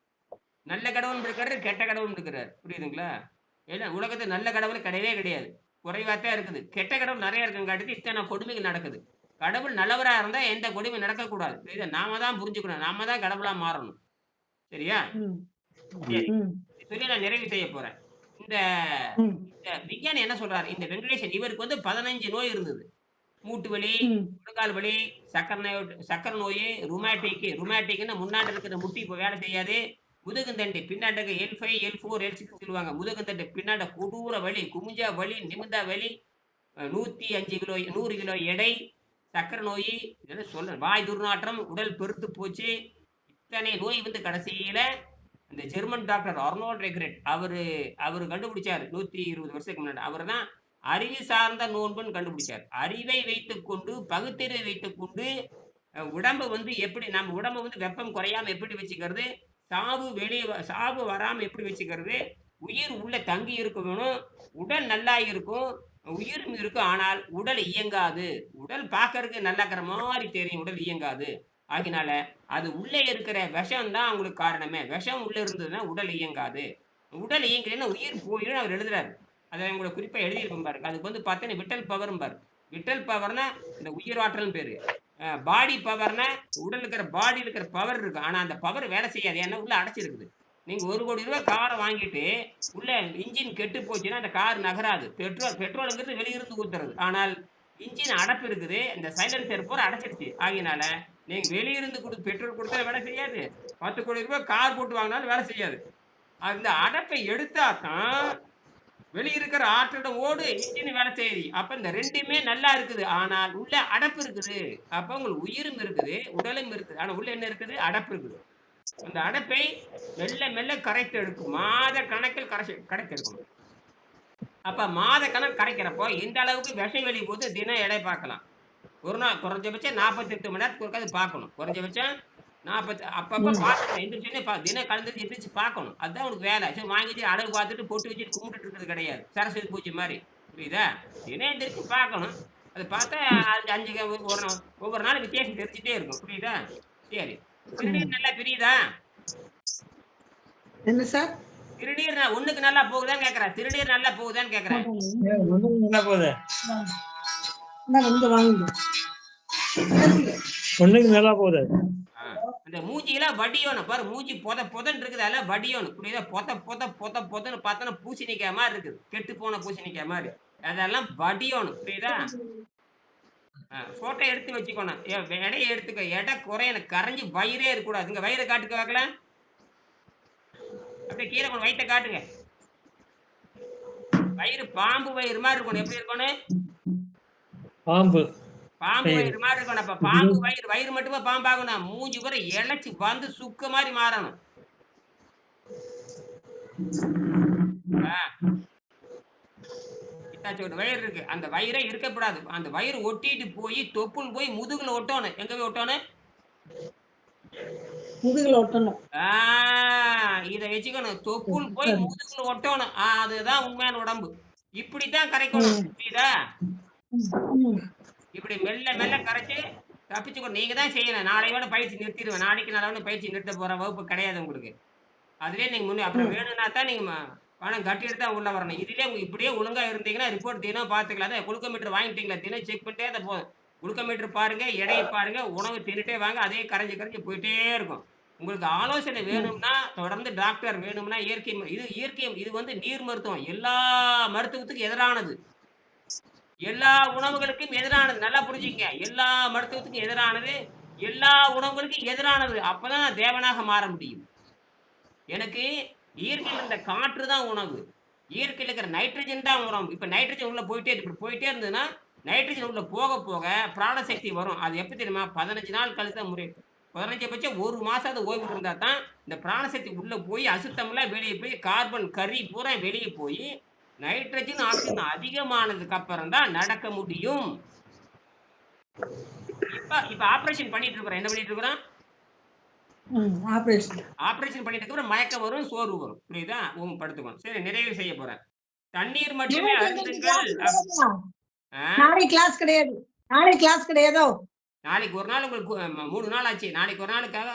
நல்ல கடவுளும் இருக்காரு, கெட்ட கடவுளும் இருக்கிறாரு. புரியுதுங்களா? ஏன்னா உலகத்துல நல்ல கடவுள் கிடையவே கிடையாது. குறைவா தான் இருக்குது. கெட்ட கடவுள் நெறைய இருக்கங்காட்டி இத்தன கொடுமைகள் நடக்குது. கடவுள் நல்லவரா இருந்தா எந்த கொடுமையும் நடக்கக்கூடாது. புரியுதா? நாம தான் புரிஞ்சுக்கணும். நாம தான் கடவுளா மாறணும். சரியா? ம். சரி. ம். சொல்லி நான் நிறைவு செய்ய போறேன். இந்த ம். இந்த விஞ்ஞானி என்ன சொல்றாரு? இந்த வெங்கடேசன் இவருக்கு வந்து 15 நோய் இருந்தது. மூட்டு வலி, ம். முழங்கால் வலி, சர்க்கரை நோய், ருமேட்டிக்ன்னு முன்னாடி இருக்கிற முட்டி இப்ப வேலை செய்யாது. முதுகுந்தண்டு பின்னாடி L5, L4, L6 சொல்லுவாங்க. முதுகுந்தண்டு பின்னாடி கொடூர வலி, குமிஞ்சா வலி, நிமிர்ந்தா வலி, 105 கிலோ 100 கிலோ எடை, சர்க்கரை நோயி, இதெல்லாம் வாய் துர்நாற்றம், உடல் பெருத்து போச்சு. இத்தனை நோய் வந்து கடைசியில இந்த ஜெர்மன் டாக்டர் அர்னால்ட் ரெக்ரெட் அவரு கண்டுபிடிச்சாரு 120 வருஷத்துக்கு முன்னாடி. அவரு தான் அறிவு சார்ந்த நோன்புன்னு கண்டுபிடிச்சாரு. அறிவை வைத்துக்கொண்டு, பகுத்தறிவை வைத்துக்கொண்டு உடம்ப வந்து எப்படி நம்ம உடம்ப வந்து வெப்பம் குறையாம எப்படி வச்சுக்கிறது? சாவு வராம எப்படி வச்சுக்கிறது? உயிர் உள்ள தங்கி இருக்க வேணும். உடல் நல்லா இருக்கும். உயிரும் இருக்கும். ஆனால் உடல் இயங்காது. உடல் பார்க்கறதுக்கு நல்லா இருக்கிற மாரி தெரியும். உடல் இயங்காது. ஆகையினால அது உள்ளே இருக்கிற விஷம் தான் உங்களுக்கு காரணமே. விஷம் உள்ள இருந்ததுன்னா உடல் இயங்காது. உடல் இயங்கலைன்னா உயிர் போயிரும்னு அவர் எழுதுறாரு. அத உங்களுக்கு குறிப்பா எழுதியிருப்பேன் பாருங்க. அதுக்கு வந்து பார்த்தீங்கன்னா விட்டல் பவர்ம்பாரு. விட்டல் பவர்னா இந்த உயிராற்றல்ன்னு பேரு. பாடி பவர்னா உடல்ல இருக்கிற பாடியில இருக்கிற பவர் இருக்கு. ஆனா அந்த பவர் வேலை செய்யாது. ஏன்னா உள்ள அடைச்சிருக்குது. நீங்க ரூ. 1,00,00,000 கார வாங்கிட்டு உள்ள இன்ஜின் கெட்டு போச்சுன்னா அந்த கார் நகராது. பெட்ரோல்ங்கிறது வெளியிருந்து ஊத்துறது. ஆனால் இன்ஜின் அடைப்பு இருக்குது. இந்த சைலன்சர் பூரா அடைச்சிருச்சு. ஆகையினால நீங்க வெளியிருந்து பெட்ரோல் குடுத்தா வேலை செய்யாது. ரூ. 10,00,00,000 கார் போட்டு வாங்குனாலும் வேலை செய்யாது. அந்த அடைப்பை எடுத்தா தான் வெளிய இருக்கிற ஆற்றலும் ஓடு, இன்ஜின் வேலை செய்யுது. அப்ப இந்த 2மே நல்லா இருக்குது. ஆனால் உள்ள அடைப்பு இருக்குது. அப்ப உங்களுக்கு உயிரும் இருக்குது, உடலும் இருக்குது. ஆனா உள்ள என்ன இருக்குது? அடைப்பு இருக்குது. அந்த அடைப்பை மெல்ல மெல்ல கரைத்து எடுக்கும். மாத கணக்கில் கரைத்து எடுக்கணும். அப்ப மாத கணக்கு கரைக்கிறப்போ எந்த அளவுக்கு விஷம் வெளிய போகுது தினம் எடை பார்க்கலாம். ஒரு நாள் குறைஞ்சபட்சம் 48 மணி நேரத்துக்கு ஒருக்கா அது பார்க்கணும். குறைஞ்சபட்சம் 40 அப்பப்ப ம். பார்த்துக்கணும். எந்திரிச்சோனே தினம் கலந்துட்டு எந்திரிச்சு பார்க்கணும். அதுதான் உனக்கு வேலை. சும்மா வாங்கிட்டு அளவு பார்த்துட்டு பொட்டு வச்சுட்டு கும்பிட்டுட்டு இருக்கிறது கிடையாது. சரஸ்வதி பூஜை மாரி. புரியுதா? தினம் எந்திரிச்சு பார்க்கணும். அது பார்த்தா 5 ஒவ்வொரு நாளும் வித்தியாசம் தெரிஞ்சுட்டே இருக்கும். புரியுதா? சரி. சிறுநீர் நல்லா பிரியுதா? என்ன சார்? சிறுநீர் ஒண்ணுக்கு நல்லா போகுதான்னு கேட்கிறேன். சிறுநீர் நல்லா போகுதான்னு கேட்கிறேன். என்ன போகுது இங்க வாங்குங்க. ஒண்ணுக்கு நல்லா போகுது. ஆ. அந்த மூஞ்சியெல்லாம் வடியோணும். பாரு மூஞ்சி பொதன்னு இருக்குது. அதெல்லாம் வடியோணும். புரியுதா? பொதன்னு பார்த்தோன்னா பூசணிக்காய் மாரி இருக்குது. கெட்டு போன பூசணிக்காய் மாரி. அதெல்லாம் வடியோணும். புரியுதா? ஃபோட்டோ எடுத்து வச்சுக்கணும். எடைய எடுத்துக்க. எடை குறையணும். கரைஞ்சு வயிறே இருக்கக்கூடாது. இங்க வயிற காட்டுங்க பார்க்கலாம். அப்படியே கீழ கொண்டு வயித்த காட்டுங்க. வயிறு பாம்பு வயிறு மாரி இருக்கணும். எப்படி இருக்கணும்? பாம்பு பாம்பு வயிறு மாரி இருக்கணும். அப்ப பாம்பு வயிறு மட்டுமே பாம்பாகணும். மூஞ்சி பூரா இளைச்சு வந்து சுக்கு மாரி மாறணும். ஆ. இத்தாச்சும் வயிறு இருக்கு. அந்த வயிறே இருக்கக்கூடாது. அந்த வயிறு ஒட்டிட்டு போய் தொப்புள் போய் முதுகுல ஒட்டணும். எங்க போய் ஒட்டணும்? முதுகுல ஒட்டணும். இத வச்சுக்கணும். தொப்புள் போய் முதுகுல ஒட்டணும். அதுதான் உண்மையான உடம்பு. இப்படித்தான் கரைக்கணும். புரியுதா? ம். இப்படி மெல்ல மெல்ல கரைச்சு தப்பிச்சுக்கணும். நீங்க தான் செய்யணும். நாளையோட பயிற்சி நிறுத்திடுவேன். நாளைக்கு நாளோட பயிற்சி நிறுத்த போற வகுப்பு கிடையாது உங்களுக்கு. அதுலயே நீங்க அப்புறம் வேணும்னா தான் நீங்க பணம் கட்டிட்டு தான் உள்ள வரணும். இதுலயே இப்படியே ஒழுங்கா இருந்தீங்கன்னா ரிப்போர்ட் தினம் பார்த்துக்கலாம். அதான் குளுக்கோமீட்டர் வாங்கிட்டீங்களா? தினம் செக் பண்ணிட்டே தான் போதும். குளுக்கோமீட்டர் பாருங்க, எடையை பாருங்க, உணவு தின்னுட்டே வாங்க. அதே கரைஞ்சு போயிட்டே இருக்கும். உங்களுக்கு ஆலோசனை வேணும்னா, தொடர்ந்து டாக்டர் வேணும்னா இயற்கை இது வந்து நீர் மருத்துவம். எல்லா மருத்துவத்துக்கும் எதிரானது. எல்லா உணவுகளுக்கும் எதிரானது. நல்லா புரிஞ்சுக்கங்க. எல்லா மருத்துவத்துக்கும் எதிரானது. எல்லா உணவுகளுக்கும் எதிரானது. அப்பதான் நான் தேவனாக மாற முடியும். எனக்கு இயற்கையில இருந்த காற்று தான் உணவு. இயற்கையில இருக்கிற நைட்ரஜன் தான் உணவு. இப்ப நைட்ரஜன் உள்ள இப்படி போயிட்டே இருந்ததுன்னா, நைட்ரஜன் உள்ள போக போக பிராணசக்தி வரும். அது எப்ப தெரியுமா? 15 நாள் கழித்து தான் முறை. குறைஞ்சபட்சம் 1 மாசம் அது ஓய்வு இருந்தா தான், இந்த பிராணசக்தி உள்ள போய் அசுத்தம்லாம் வெளிய போய் கார்பன் கரி பூரா வெளிய போய், நைட்ரஜன், ஆக்ஸிஜன் அதிகமானதுக்கு அப்புறம் தான் நடக்க முடியும். இப்ப ஆப்பரேஷன் பண்ணிட்டு இருக்கிறோம். என்ன பண்ணிட்டு இருக்கிறோம்? ஆபரேஷன் பண்ணிட்டு அப்புறம் மயக்கம் வரும், சோர்வு வரும். புரியுதா? படுத்துக்கணும். சரி, நிறைவு செய்ய போறேன். தண்ணீர் மட்டுமே அருந்துங்கள். நாளை கிளாஸ் கிடையாது. நாளை கிளாஸ் கிடையாதோ? நாளைக்கு ஒரு நாள் உங்களுக்கு 3 நாள் ஆச்சு. நாளைக்கு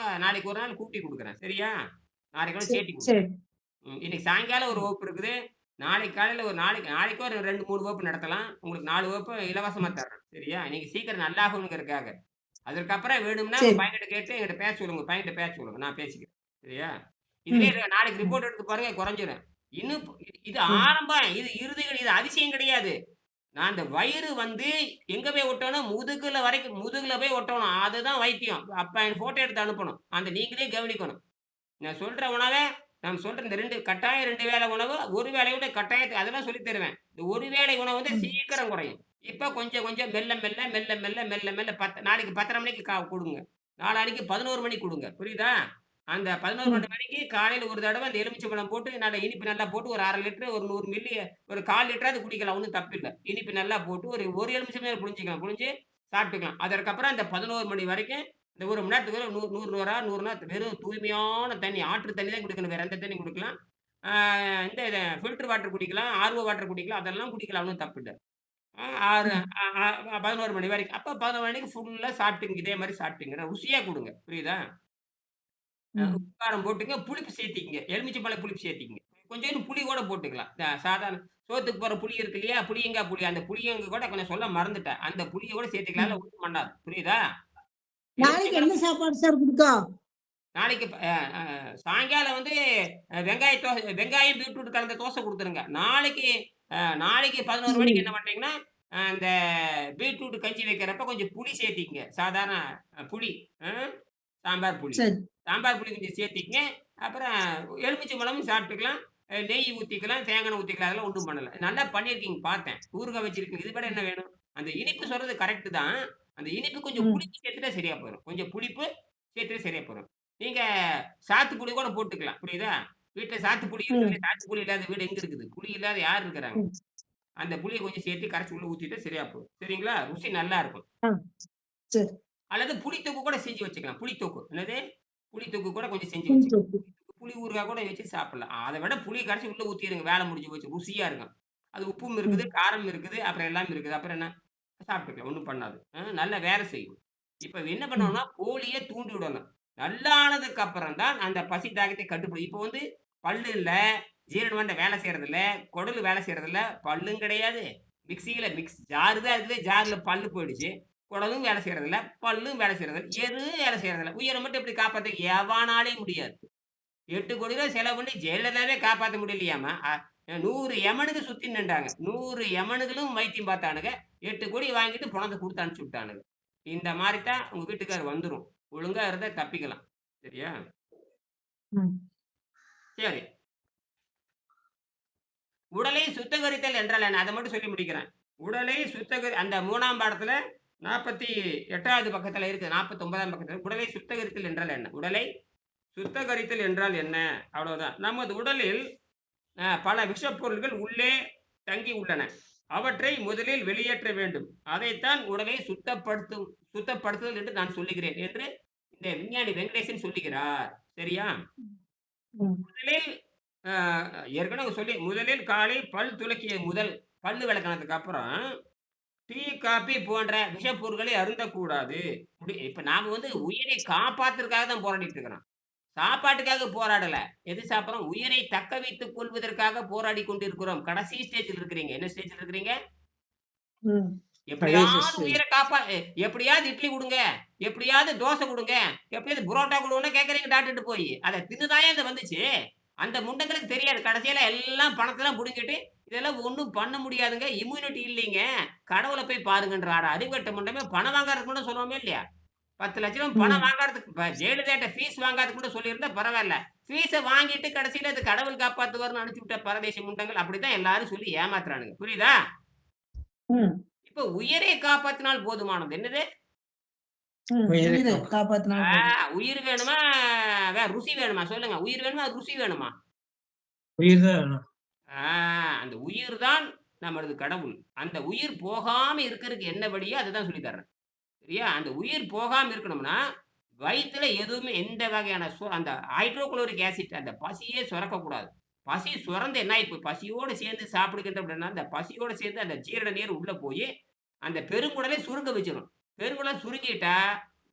ஒரு நாள் கூட்டி குடுக்குறேன். சரியா? நாளைக்கு சேர்த்தி குடுக்குறேன். இன்னைக்கு சாயங்காலம் ஒரு வகுப்பு இருக்குது. நாளைக்கு காலையில நாளைக்கு ஒரு 2, 3 வகுப்பு நடத்தலாம். உங்களுக்கு 4 வகுப்பு இலவசமா தர்றேன். சரியா? நீங்க சீக்கிரம் நல்லாகணுங்கிறதுக்காக. அதற்கப்புறம் வேணும்னா உங்க பையன்கிட்ட கேட்டு என்கிட்ட பேச சொல்லுங்க. பையன்கிட்ட பேச சொல்லுங்க. நான் பேசிக்கிறேன். சரியா? இதுலயே நாளைக்கு ரிப்போர்ட் எடுத்து பாருங்க குறைஞ்சிரும். இன்னும் இது ஆரம்பம். இது இறுதிகள். இது அதிசயம் கிடையாது. நான் அந்த வயிறு வந்து எங்க போய் ஒட்டணும்? முதுகுல போய் ஒட்டணும். அதுதான் வைத்தியம். அப்ப எனக்கு ஃபோட்டோ எடுத்து அனுப்பணும். நீங்களே கவனிக்கணும். நான் சொல்ற உணவை நான் சொல்ற இந்த கட்டாயம் 2 வேளை உணவு, ஒரு வேளையோட கட்டாயத்துக்கு அதெல்லாம் சொல்லித் தருவேன். இந்த ஒரு வேளை உணவு வந்து சீக்கிரம் குறையும். இப்ப கொஞ்சம் கொஞ்சம் மெல்ல மெல்ல நாளைக்கு 10:30 மணிக்கு குடுங்க. நாளான்னைக்கு 11 மணிக்கு குடுங்க. புரியுதா? அந்த 11 மணிக்கு காலையில ஒரு தடவை அந்த எலுமிச்சம்பழம் போட்டு நல்ல இனிப்பு நல்லா போட்டு ஒரு 1/2 லிட்டர், ஒரு 100 மில்லி, ஒரு 1/4 லிட்டராவது குடிக்கலாம். ஒண்ணும் தப்பில்ல. இனிப்பு நல்லா போட்டு ஒரு எலுமிச்சம்பழம் புழிஞ்சுக்கலாம். புழிஞ்சு சாப்பிட்டுக்கலாம். அதற்கப்புறம் அந்த 11 மணி வரைக்கும் இந்த 1 மணி நேரத்துக்கு 100 வெறும் தூய்மையான தண்ணி, ஆற்று தண்ணி தான் குடிக்கணும். வேற எந்த தண்ணி குடிக்கலாம். இந்த ஃபில்டர் வாட்டர் குடிக்கலாம், ஆர்ஓ வாட்டர் குடிக்கலாம். அதெல்லாம் குடிக்கலாம். ஒண்ணும் தப்பில்ல. 11 மணி வரைக்கும். அப்ப 11 மணிக்கு ஃபுல்லா சாப்பிட்டுங்க. இதே மாரி சாப்பிட்டுங்க. ருசியா குடுங்க. புரியுதா? உப்பு போட்டுங்க. புளிப்பு சேர்த்திக்கங்க. எலுமிச்சம்பழம் புளிப்பு சேர்த்திக்கங்க. கொஞ்சோண்டு புளி கூட போட்டுக்கலாம். சாதாரண சோத்துக்கு போற புளி இருக்கு இல்லையா? புளியங்கா புளி. அந்த புளியங்க கூட கொஞ்சம் சொல்ல மறந்துட்டேன். அந்த புளிய கூட சேர்த்துக்கலாம். ஒண்ணும் பண்ணாது. புரியுதா? நாளைக்கு என்ன சாப்பாடு சார் குடுக்கும்? நாளைக்கு சாயங்காலம் வந்து வெங்காயம் பீட்ரூட் கலந்த தோசை குடுத்துருங்க. நாளைக்கு 11 மணிக்கு என்ன ம். பண்றீங்கன்னா, இந்த பீட்ரூட் கஞ்சி வைக்கிறப்ப கொஞ்சம் புளி சேர்த்திக்கங்க. சாதாரண புளி. அ சாம்பார் புளி. சரி. சாம்பார் புளி கொஞ்சம் சேர்த்திக்கங்க. அப்புறம் எலுமிச்சம்பழமும் சாப்பிட்டுக்கலாம். நெய் ஊத்திக்கலாம், தேங்காய் எண்ணெய் ஊத்திக்கலாம். அதெல்லாம் ஒண்ணும் பண்ணல. நல்லா பண்ணியிருக்கீங்க பார்த்தேன். ஊறுகாய் வச்சிருக்கீங்க. இது விட என்ன வேணும்? அந்த இனிப்பு சொல்றது கரெக்ட் தான். அந்த இனிப்பு கொஞ்சம் ம். புளிப்பு சேர்த்துட்டா சரியா போயிரும். கொஞ்சம் புளிப்பு சேர்த்துட்டா சரியா போயிரும். நீங்க சாத்துப்புளி கூட போட்டுக்கலாம். புரியுதா? வீட்ல சாத்துப்புளி இருக்குல்ல, ம். சாத்துப்புளி இல்லாத வீடு எங்க இருக்குது? புளி இல்லாத யார் இருக்கிறாங்க? ம். அந்த புளிய கொஞ்சம் சேர்த்து கரைச்சு உள்ள ஊத்திட்டா சரியா போகும். சரிங்களா? ருசி நல்லா இருக்கும். ஆ. சரி. அல்லது புளித்தொக்கு கூட செஞ்சு வச்சுக்கலாம். புளித்தொக்கு. என்னது? புளித்தொக்கு கூட கொஞ்சம் செஞ்சு ம். வச்சுக்கலாம். சரி. புளி ஊறுகாய் கூட வச்சு சாப்பிடலாம். அத விட புளிய கரைச்சு உள்ள ஊத்திருங்க. வேலை முடிஞ்சு போச்சு. ருசியா இருக்கும். அது உப்பும் இருக்குது, ம். காரம் இருக்குது, அப்புறம் எல்லாமே இருக்குது. அப்புறம் என்ன? சாப்பிட்டுக்கலாம். ஒண்ணும் பண்ணாது. நல்லா வேலை செய்யும். இப்ப என்ன ம். பண்ணணும்னா, கோழிய தூண்டி விடணும். நல்லா ஆனதுக்கு அப்புறம் தான் அந்த பசி தாகத்தை கட்டுப்படுத்தும். இப்ப வந்து பல்லு இல்ல, ஜீரணமண்ட வேலை செய்றதில்ல, குடல் வேலை செய்றதில்ல, பல்லும் கிடையாது. மிக்ஸி ஜார் தான் இருக்குது. ஜார்ல பல்லு போயிடுச்சு. குடலும் வேலை செய்றதில்ல, பல்லும் வேலை செய்றதில்ல. எதுவும் வேலை செய்றதில்ல. உயிர மட்டும் எப்படி காப்பாத்த எவனாலயும் முடியாது. 8,00,00,000 செலவு பண்ணி ஜெயலலிதாவே காப்பாத்த முடியலையாமா. 100 எமனுக்கு சுத்தி நின்டாங்க. 100 எமனுகளும் வைத்தியம் பார்த்தானுங்க. 8,00,00,000 வாங்கிட்டு பணத்த குடுத்து அனுப்பிச்சு விட்டானுங்க. இந்த மாரி தான் உங்க வீட்டுக்காரர் வந்துரும். ஒழுங்கா இருந்தா தப்பிக்கலாம். சரியா? ம். சரி. உடலை சுத்தகரித்தல் என்றால் என்ன? அத மட்டும் சொல்லி முடிக்கிறேன். உடலை அந்த 3ஆம் பாடத்துல 48வது பக்கத்துல இருக்கு. 49ஆம் பக்கத்துல உடலை சுத்தகரித்தல் என்றால் என்ன? உடலை சுத்தகரித்தல் என்றால் என்ன? அவ்வளவுதான். நமது உடலில் பல விஷப்பொருள்கள் உள்ளே தங்கி உள்ளன. அவற்றை முதலில் வெளியேற்ற வேண்டும். அதைத்தான் உடலை சுத்தப்படுத்துதல் என்று நான் சொல்லுகிறேன் என்று இந்த விஞ்ஞானி வெங்கடேசன் சொல்லுகிறார். சரியா? ம். முதலில் அ ஏற்கனவே முதலில் காலை பல் துலக்கிய முதல் பல்லு விளக்குனதுக்கு அப்புறம் டீ, காப்பி போன்ற விஷப்பொருட்களை அருந்தக்கூடாது. இப்ப நாம வந்து உயிரை காப்பாத்துறதுக்காக தான் போராடிட்டு இருக்கிறோம். சாப்பாட்டுக்காக போராடல. எது சாப்பிடுறோம்? உயிரை தக்க வைத்துக் கொள்வதற்காக போராடிக் கொண்டிருக்கிறோம். கடைசி ஸ்டேஜ்ல இருக்கிறீங்க. என்ன ஸ்டேஜ்ல இருக்கிறீங்க? ம். கடைசி எப்படியாவது ஸ்டேஜ். உயிர எப்படியாவது இட்லி குடுங்க. எப்படியாவது தோசை குடுங்க. எப்படியாவது புரோட்டா குடுங்கன்னு கேட்கறீங்க டாக்டர்ட்ட போயி. அத தின்னுதான்யா இது வந்துச்சு. அந்த முண்டங்களுக்கு தெரியாது. கடைசியில எல்லாம் பணத்தெல்லாம் புடுங்கிட்டு, இதெல்லாம் ஒண்ணும் பண்ண முடியாதுங்க. இம்யூனிட்டி இல்லைங்க. கடவுள போய் பாருங்கன்றாரு. அறிவுகெட்ட முண்டமே பணம் வாங்குறதுக்கு கூட சொல்லுவோமே இல்லையா? 10,00,000 பணம் ம். வாங்குறதுக்கு ஜெயலலிதாட்ட ஃபீஸ் வாங்காததுக்கு கூட சொல்லியிருந்தா பரவால்ல. ஃபீஸ வாங்கிட்டு கடைசியில அது கடவுள் காப்பாத்துவார்ன்னு அனுப்பிச்சு விட்ட பரதேசி முண்டங்கள். அப்படித்தான் எல்லாரும் சொல்லி ஏமாத்துறானுங்க. புரியுதா? ம். இப்ப உயிரை காப்பாத்தினால் போதுமானது. என்னது? ம். உயிரை உயிரை காப்பாத்து. ஆ காப்பாத்தினாலும் போதும். உயிர் வேணுமா? ருசி வேணுமா? சொல்லுங்க. உயிர் வேணுமா? ருசி வேணுமா? உயிர் தான் வேணும். ஆ அந்த உயிர் தான் நமது கடவுள். அந்த உயிர் போகாம இருக்கறதுக்கு என்ன வழியோ அததான் சொல்லி தர்றேன். சரியா? அந்த உயிர் போகாம இருக்கணும்னா, வயித்துல எதுவுமே எந்த வகையான அந்த ஹைட்ரோகுளோரிக் ஆசிட் அந்த பசியே சுரக்கக்கூடாது. பசி சுரந்து என்ன ஆயிப்போ பசியோட சேர்ந்து சாப்பிடுகின்ற அப்படின்னா, அந்த பசியோட சேர்ந்து அந்த ஜீரண நீர் உள்ள போயி, அந்த பெருங்குடலை சுருங்க வச்சுரும். பெருங்குடல் சுருங்கிட்டா,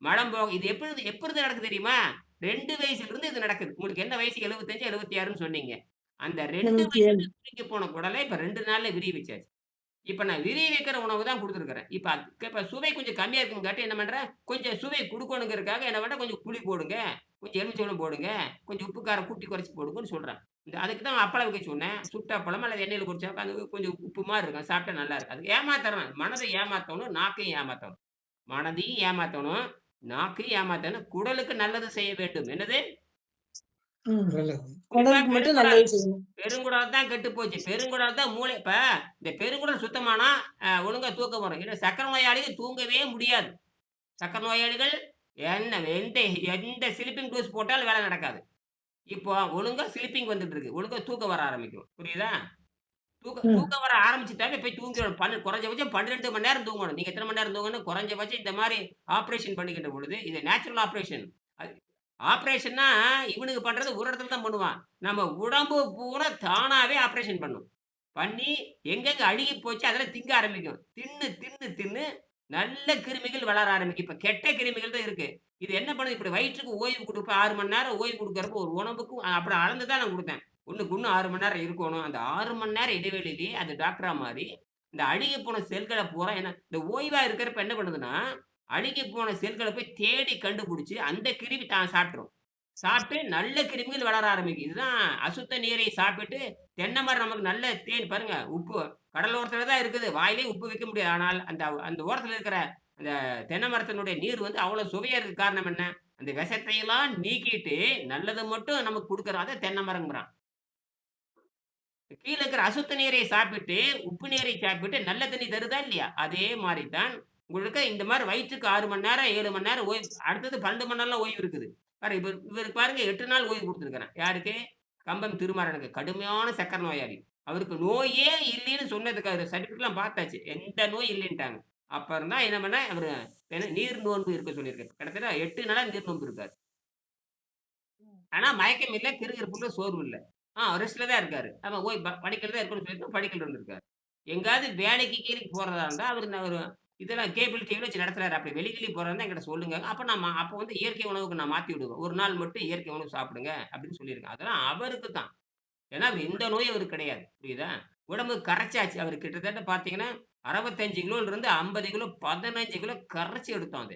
மலம் இது எப்படிருந்து நடக்குது தெரியுமா? 2 வயசுலருந்து இது நடக்குது. உங்களுக்கு என்ன வயசு 75, 76ன்னு சொன்னீங்க. அந்த 2 77. வயசுல சுருங்கி போன குடலை இப்ப 2 நாள்ல விரிய வச்சாச்சு. இப்ப நான் விரிய வைக்கிற உணவு தான் குடுத்துருக்கிறேன். இப்ப சுவை கொஞ்சம் கம்மியா இருக்குங்காட்டி என்ன பண்றேன், கொஞ்சம் சுவை குடுக்கணுங்கிறதுக்காக என்ன பண்றேன், கொஞ்சம் புளி போடுங்க, கொஞ்சம் எலுமிச்சம்பழம் போடுங்க, கொஞ்சம் உப்பு காரம் கூட்டி குறைச்சு போடுங்கன்னு சொல்றேன். அதுக்கு தான் அப்பளம் வைக்க சொன்னேன். சுட்ட அப்பளம் அல்லது எண்ணெயில பொரிச்சா அது கொஞ்சம் உப்பு மாரி இருக்கும். சாப்பிட்டா நல்லா இருக்கும். அது ஏமாத்துறேன். மனத ஏமாத்தணும், நாக்கையும் ஏமாத்தணும். மனதையும் ஏமாத்தணும், நாக்கையும் ஏமாத்தணும். குடலுக்கு நல்லது செய்ய வேண்டும். என்னது? ம். நல்லது. குறிப்பா உடலுக்கு மட்டும் பெருங்குடல். நல்லது செய்யணும். பெருங்குடல் தான் கெட்டு போச்சு. பெருங்குடல் தான் மூளை இந்த பெருங்குடல் சுத்தமானா ஒழுங்கா தூக்கம் வரும். இல்ல சர்க்கரை நோயாளிகள் தூங்கவே முடியாது. சர்க்கரை நோயாளிகள் எந்த எந்த ஸ்லீப்பிங் டோஸ் போட்டாலும் வேலை நடக்காது. இப்போ ஒழுங்கா ஸ்லீப்பிங் வந்துட்டு இருக்கு. ஒழுங்கா தூக்கம் வர ஆரம்பிக்கும். புரியுதா? ம். தூக்கம் வர ஆரம்பிச்சுட்டாவே போய் தூங்கிரணும். குறைஞ்சபட்சம் 12 மணி நேரம் தூங்கணும். நீங்க எத்தன மணி நேரம் தூங்கணும்? குறைஞ்சபட்சம் இந்த மாரி ஆப்பரேஷன் பண்ணிக்கின்ற பொழுது, இது நேச்சுரல் ஆப்பரேஷன். அது ஆப்பரேஷன்னா இவனுங்க பண்றது ஒரு இடத்துல தான் பண்ணுவான். நம்ம உடம்பு பூரா தானாவே ஆப்பரேஷன் பண்ணும். பண்ணி எங்கெங்க அழுகி போச்சு அதெல்லாம் திங்க ஆரம்பிக்கும். தின்னு, தின்னு, தின்னு நல்ல கிருமிகள் வளர ஆரம்பிக்கும். இப்ப கெட்ட கிருமிகள் தான் இருக்கு. இது என்ன பண்ணுது? இப்படி வயிற்றுக்கு ஓய்வு குடுப்பேன் 6 மணி நேரம் ஓய்வு குடுக்கறப்போ ஒரு உணவுக்கும் அப்படி அளந்து தான் நான் குடுத்தேன். ஒண்ணுக்கு ஒண்ணு 6 மணி நேரம் இருக்கணும். அந்த 6 மணி நேரம் இடைவெளியிலேயே அது டாக்டரா மாறி, இந்த அழுகி போன செல்கள பூரா இந்த ஓய்வா இருக்கிறப்ப என்ன பண்ணுதுன்னா, அழுகி போன செல்கள போய் தேடி கண்டுபிடிச்சு, அந்த கிருமி தான் சாப்பிட்டுரும். சாப்பிட்டு நல்ல கிருமிகள் வளர ஆரம்பிக்கும். இதுதான் அசுத்த நீரை சாப்பிட்டு தென்னை மரம் நமக்கு நல்ல தேன் பாருங்க, உப்பு கடலோரத்தில தான் இருக்குது. வாயிலேயே உப்பு வைக்க முடியாது. ஆனால் அந்த அந்த ஓரத்தில இருக்கிற அந்த தென்னை மரத்தினுடைய நீர் வந்து அவ்வளோ சுவையா இருக்க காரணம் என்ன? அந்த விஷத்தையெல்லாம் நீக்கிட்டு நல்லத மட்டும் நமக்கு குடுக்குறான். அதான் தென்னை மரங்கிறான். கீழ இருக்கிற அசுத்த நீரை சாப்பிட்டு, உப்பு நீரை சாப்பிட்டு நல்ல தண்ணி தருதா இல்லையா? அதே மாரி தான் உங்களுக்கு இந்த மாரி வயிற்றுக்கு 6 மணி நேரம், 7 மணி நேரம் ஓய்வு. அடுத்தது 12 மணி நேரம்லாம் ஓய்வு இருக்குது. பாருங்க இவருக்கு பாருங்க 8 நாள் ஓய்வு குடுத்துருக்கிறேன். யாருக்கு? கம்பம் திருமாறனுக்கு. கடுமையான சர்க்கரை நோயாளி. அவருக்கு நோயே இல்லைன்னு சொன்னதுக்கு அவரு சர்டிபிகேட்லாம் பார்த்தாச்சு. எந்த நோய் இல்லைன்ட்டாங்க. அப்புறம் தான் என்ன பண்ணேன், அவரு நீர் நோன்பு இருக்க சொல்லியிருக்காரு. கிட்டத்தட்ட 8 நாளா நீர் நோன்பு இருக்காரு. ஆனா மயக்கம் இல்ல, கிறுகிறுப்பு இல்ல, சோர்வு இல்ல. ரெஸ்ட்ல தான் இருக்காரு. ஆமா ஓய் படிக்கிறதா இருக்கணும்னு சொல்லிட்டு படிக்கல இருந்திருக்காரு. எங்கேயாவது வேலைக்கு கீலைக்கு போறதா இருந்தா, அவரு இதெல்லாம் கேபிள் வச்சு நடத்துறாரு. அப்படி வெளி போறதா இருந்தா என்கிட்ட சொல்லுங்க. அப்ப வந்து இயற்கை உணவுக்கு நான் மாத்தி விடுவேன். ஒரு நாள் மட்டும் இயற்கை உணவு சாப்பிடுங்க அப்படின்னு சொல்லியிருக்கேன். அதெல்லாம் அவருக்கு தான். ஏன்னா அவரு எந்த நோயும் அவருக்கு கிடையாது. புரியுதா? உடம்பு கரைச்சாச்சு. அவரு கிட்டத்தட்ட பார்த்தீங்கன்னா, 65 கிலோல இருந்து 50 கிலோ, 15 கிலோ கரைச்சு எடுத்தோம் அது.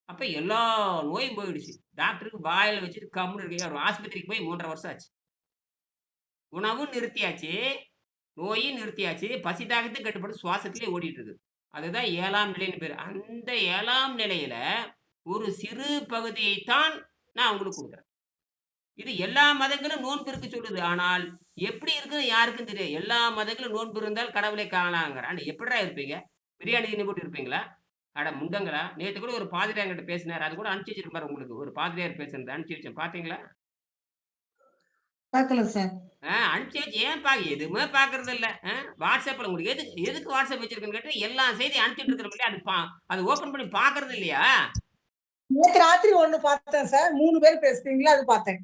அப்ப எல்லா நோயும் போயிடுச்சு. டாக்டருக்கு வாயில வச்சுட்டு கம்முனு இருக்க. அவரு ஆஸ்பத்திரிக்கு போய் 3 1/2 வருஷம் ஆச்சு. உணவும் நிறுத்தியாச்சு. நோயும் நிறுத்தியாச்சு. பசி தாகத்துக்கு கட்டுப்பட்டு சுவாசத்திலே ஓடிட்டு இருக்குது. அதுதான் 7ஆம் நிலைன்னு பேரு. அந்த 7ஆம் நிலையில ஒரு சிறு பகுதியைத் தான் நான் உங்களுக்கு குடுக்குறேன். இது எல்லா மதங்களும் நோன்பு இருக்க சொல்லுது. ஆனால் எப்படி இருக்குன்னு யாருக்கும் தெரியாது. எல்லா மதங்களும் நோன்பு இருந்தால் கடவுளை காணலாங்கிறான். ஆனா எப்புட்றா இருப்பீங்க? பிரியாணி தின்னு போட்டு இருப்பீங்களா? அட முண்டங்களா! நேத்து கூட ஒரு பாதிரியார் என்கிட்ட பேசினாரு. அது கூட அனுப்பிச்சு வச்சிருக்கேன் பாரு உங்களுக்கு. ஒரு பாதிரியார் பேசுனது அனுப்பிச்சு வச்சேன். பார்த்தீங்களா? பார்க்கல சார். அனுப்பிச்சு வச்சு ஏன் எதுவுமே பார்க்கறது இல்ல. WhatsAppல உங்களுக்கு எதுக்கு WhatsApp வச்சிருக்கேன்னு கேட்டா, எல்லா செய்தியும் அனுப்பிச்சுட்டு இருக்கிறோம் இல்லையா? அது ஓப்பன் பண்ணி பார்க்கறது இல்லையா? நேத்து ராத்திரி ஒண்ணு பார்த்தேன் சார். 3 பேர் பேசுறீங்களா அது பார்த்தேன்.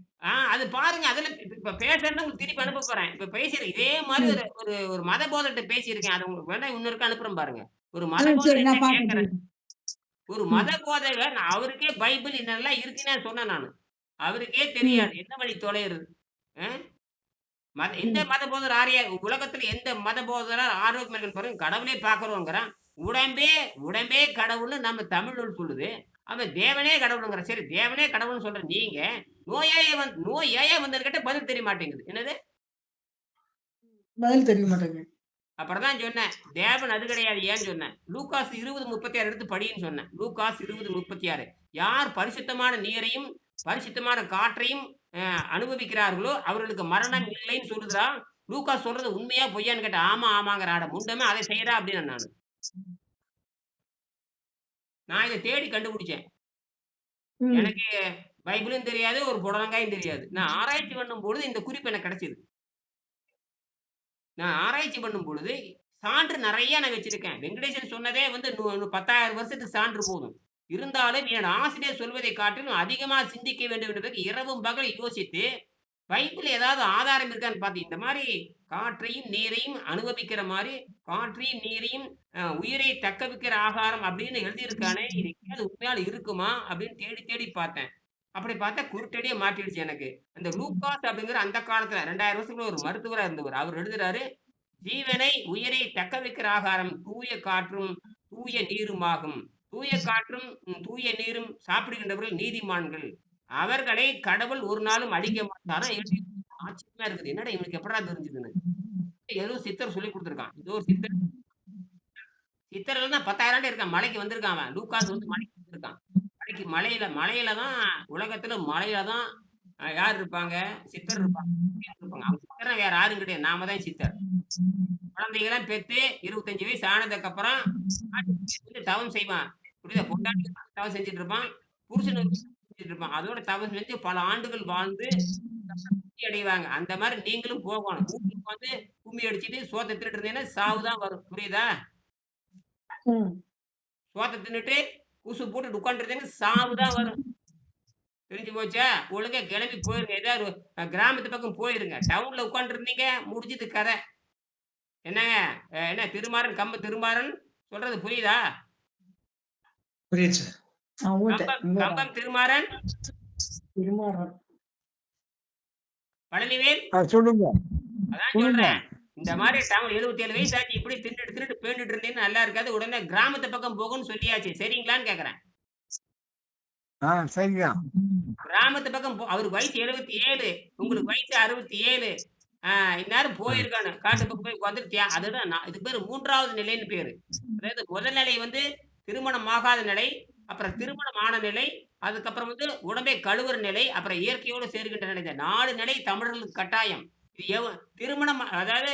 அது பாருங்க. அதுல இப்ப பேசுறத உங்களுக்கு திருப்பி அனுப்ப போறேன். இப்ப பேசுறேன். இதே மாரி ம். ஒரு ஒரு ஒரு மத போதகர்ட்ட பேசியிருக்கேன். அது உங்களுக்கு வேணா இன்னொருக்கா அனுப்புறேன் பாருங்க. ஒரு மத சரி போதகர்ட்ட நான் கேட்கிறேன். பார்க்கிறேன். ஒரு ம். மத போதகர் அவருக்கே பைபிள் இதெல்லாம் இருக்குன்னே சொன்னேன் நானு. அவருக்கே ம். தெரியாது. என்ன வழி தொலையுறது? அ எந்த ம். மத போதகர் உலகத்துல எந்த மத போதகரா ஆரோக்கியமா இருக்குன்னு பாருங்க. கடவுளே பார்க்கிறோங்கிறான். உடம்பே உடம்பே கடவுள்னு நம்ம தமிழ் நூல் சொல்லுது. அவன் தேவனே கடவுளுங்கிறான். சரி தேவனே கடவுள்னு சொல்ற நீங்க, நோய் ஏன் வந்ததுன்னு கேட்டா பதில் தெரிய மாட்டேங்குது. என்னது? பதில் தெரிய மாட்டேங்குது. அப்புறம் தான் சொன்னேன். தேவன் அது கிடையாது ஏன்னு சொன்னேன். லூகாஸ் 20:36 எடுத்து படின்னு சொன்னேன். லூகாஸ் 20:36 யார் பரிசுத்தமான நீரையும், பரிசுத்தமான காற்றையும் அனுபவிக்கிறார்களோ, அவர்களுக்கு மரணம் இல்லைன்னு சொல்லுதுடா. லூகாஸ் சொல்றது உண்மையா பொய்யான்னு கேட்டேன். ஆமா, ஆமாங்கிறான். அட முண்டமே அதை செய்யடா அப்டின்னேன் நானு. நான் இத தேடி கண்டுபிடிச்சேன். ம். எனக்கு பைபிளும் தெரியாது, ஒரு புடலங்காயும் தெரியாது. நான் ஆராய்ச்சி பண்ணும்பொழுது இந்த குறிப்பு எனக்கு கிடைச்சது. நான் ஆராய்ச்சி பண்ணும் பொழுது, சான்று நெறைய நான் வச்சிருக்கேன். வெங்கடேசன் சொன்னதே வந்து 10,000 வருஷத்துக்கு சான்று போதும். இருந்தாலும் என் ஆசிரியர் சொல்வதைக் காட்டிலும் அதிகமா சிந்திக்க வேண்டும் என்பதற்கு இரவும் பகலும் யோசித்து, பைபிள்ல ஏதாவது ஆதாரம் இருக்கான்னு பார்த்தேன். இந்த மாரி காற்றையும், நீரையும் அனுபவிக்கிற மாரி, காற்றையும், நீரையும் உயிரை தக்க வைக்கிற ஆகாரம் அப்படின்னு எழுதியிருக்கானே, இது எங்கேயாவது உண்மையால இருக்குமா? அப்படின்னு தேடி தேடி பார்த்தேன். அப்படி பார்த்தா குருட்டடியா மாட்டிடுச்சு எனக்கு. அந்த லூக்காஸ் அப்படிங்கிற அந்த காலத்துல 2000 வருஷத்துக்குள்ள ஒரு மருத்துவரா இருந்தவர். அவர் எழுதுறாரு, "ஜீவனை, உயிரை தக்க வைக்கிற ஆகாரம் தூய காற்றும், தூய நீருமாகும். தூய காற்றும், தூய நீரும் சாப்பிடுகின்றவர்கள் நீதிமான்கள். அவர்களை கடவுள் ஒரு நாளும் அழிக்க மாட்டாராம்." எழுதி ஆச்சரியமா இருக்குது. என்னடா இவனுக்கு எப்படிடா தெரிஞ்சதுன்னு. ஏதோ சித்தர் சொல்லிக் குடுத்துருக்கான். ஏதோ ஒரு சித்தர் சித்தர்கள்னா 10,000 ஆண்டு இருக்கான். மலைக்கு வந்திருக்கான் அவன். லூக்காஸ் வந்து மலைக்கு வந்திருக்கான். மலையில மலையில தான் உலகத்துல மலையில தான் யார் இருப்பாங்க? சித்தர் இருப்பாங்க. இருப்பாங்க. அவங்க சித்தர்னா வேற யாரும் கிடையாது. நாம தான் சித்தர். குழந்தைகள்லாம் பெத்து 25 வயசு ஆனதுக்கு அப்புறம் வந்து தவம் செய்வான். புரியுதா? பொண்டாட்டி தவம் செஞ்சுட்டு இருப்பான். புருஷன் செஞ்சுட்டு இருப்பான். அதோட தவம் செஞ்சு பல ஆண்டுகள் வாழ்ந்து முக்தி அடைவாங்க. அந்த மாரி நீங்களும் போகணும். வீட்டுக்கு வந்து கும்மி அடிச்சுட்டு சோத்த தின்னுட்டு இருந்தீங்கன்னா சாவு தான் வரும். புரியுதா? ம். சோத்த தின்னுட்டு குசு போட்டுட்டு உட்கார்ந்துருந்தீங்கன்னா சாவு தான் வரும். தெரிஞ்சு போச்சா? ஒழுங்கா கிளம்பி போயிருங்க. ஏதாவது ஒரு கிராமத்து பக்கம் போயிருங்க. டவுன்ல உட்கார்ந்துருந்தீங்க, முடிஞ்சுது கத. என்னங்க? என்ன திருமாறன், திருமாறன் சொல்றது புரியுதா? புரியுது சார். கம்பம் திருமாறன், திருமாறன். பழனிவேல் சொல்லுங்க அதான் சொல்லுங்க. சொல்றேன். இந்த மாதிரி டவுன் 77 வயசு ஆச்சு இப்படி தின்னுட்டு பேண்டுட்டு இருந்தீங்கன்னா நல்லா இருக்காது. உடனே கிராமத்து பக்கம் போகும்னு சொல்லியாச்சு. சரிங்களான்னு கேக்குறேன். சரிதான். கிராமத்து பக்கம் அவருக்கு வயசு 77, உங்களுக்கு வயசு 67. இந்நேரம் போயிருக்கானு. காட்டு பக்கம் போய் உட்கார்ந்துட்டு அதுதான் இதுக்கு பேரு 3வது நிலைன்னு பேரு. அதாவது முதல் நிலை வந்து திருமணம் ஆகாத நிலை, அப்புறம் திருமணம் ஆன நிலை, அதுக்கப்புறம் வந்து உடம்பை கழுவுற நிலை, அப்புறம் இயற்கையோடு சேர்கின்ற நிலை. இந்த 4 நிலை தமிழர்களுக்கு கட்டாயம். இது திருமணம் அதாவது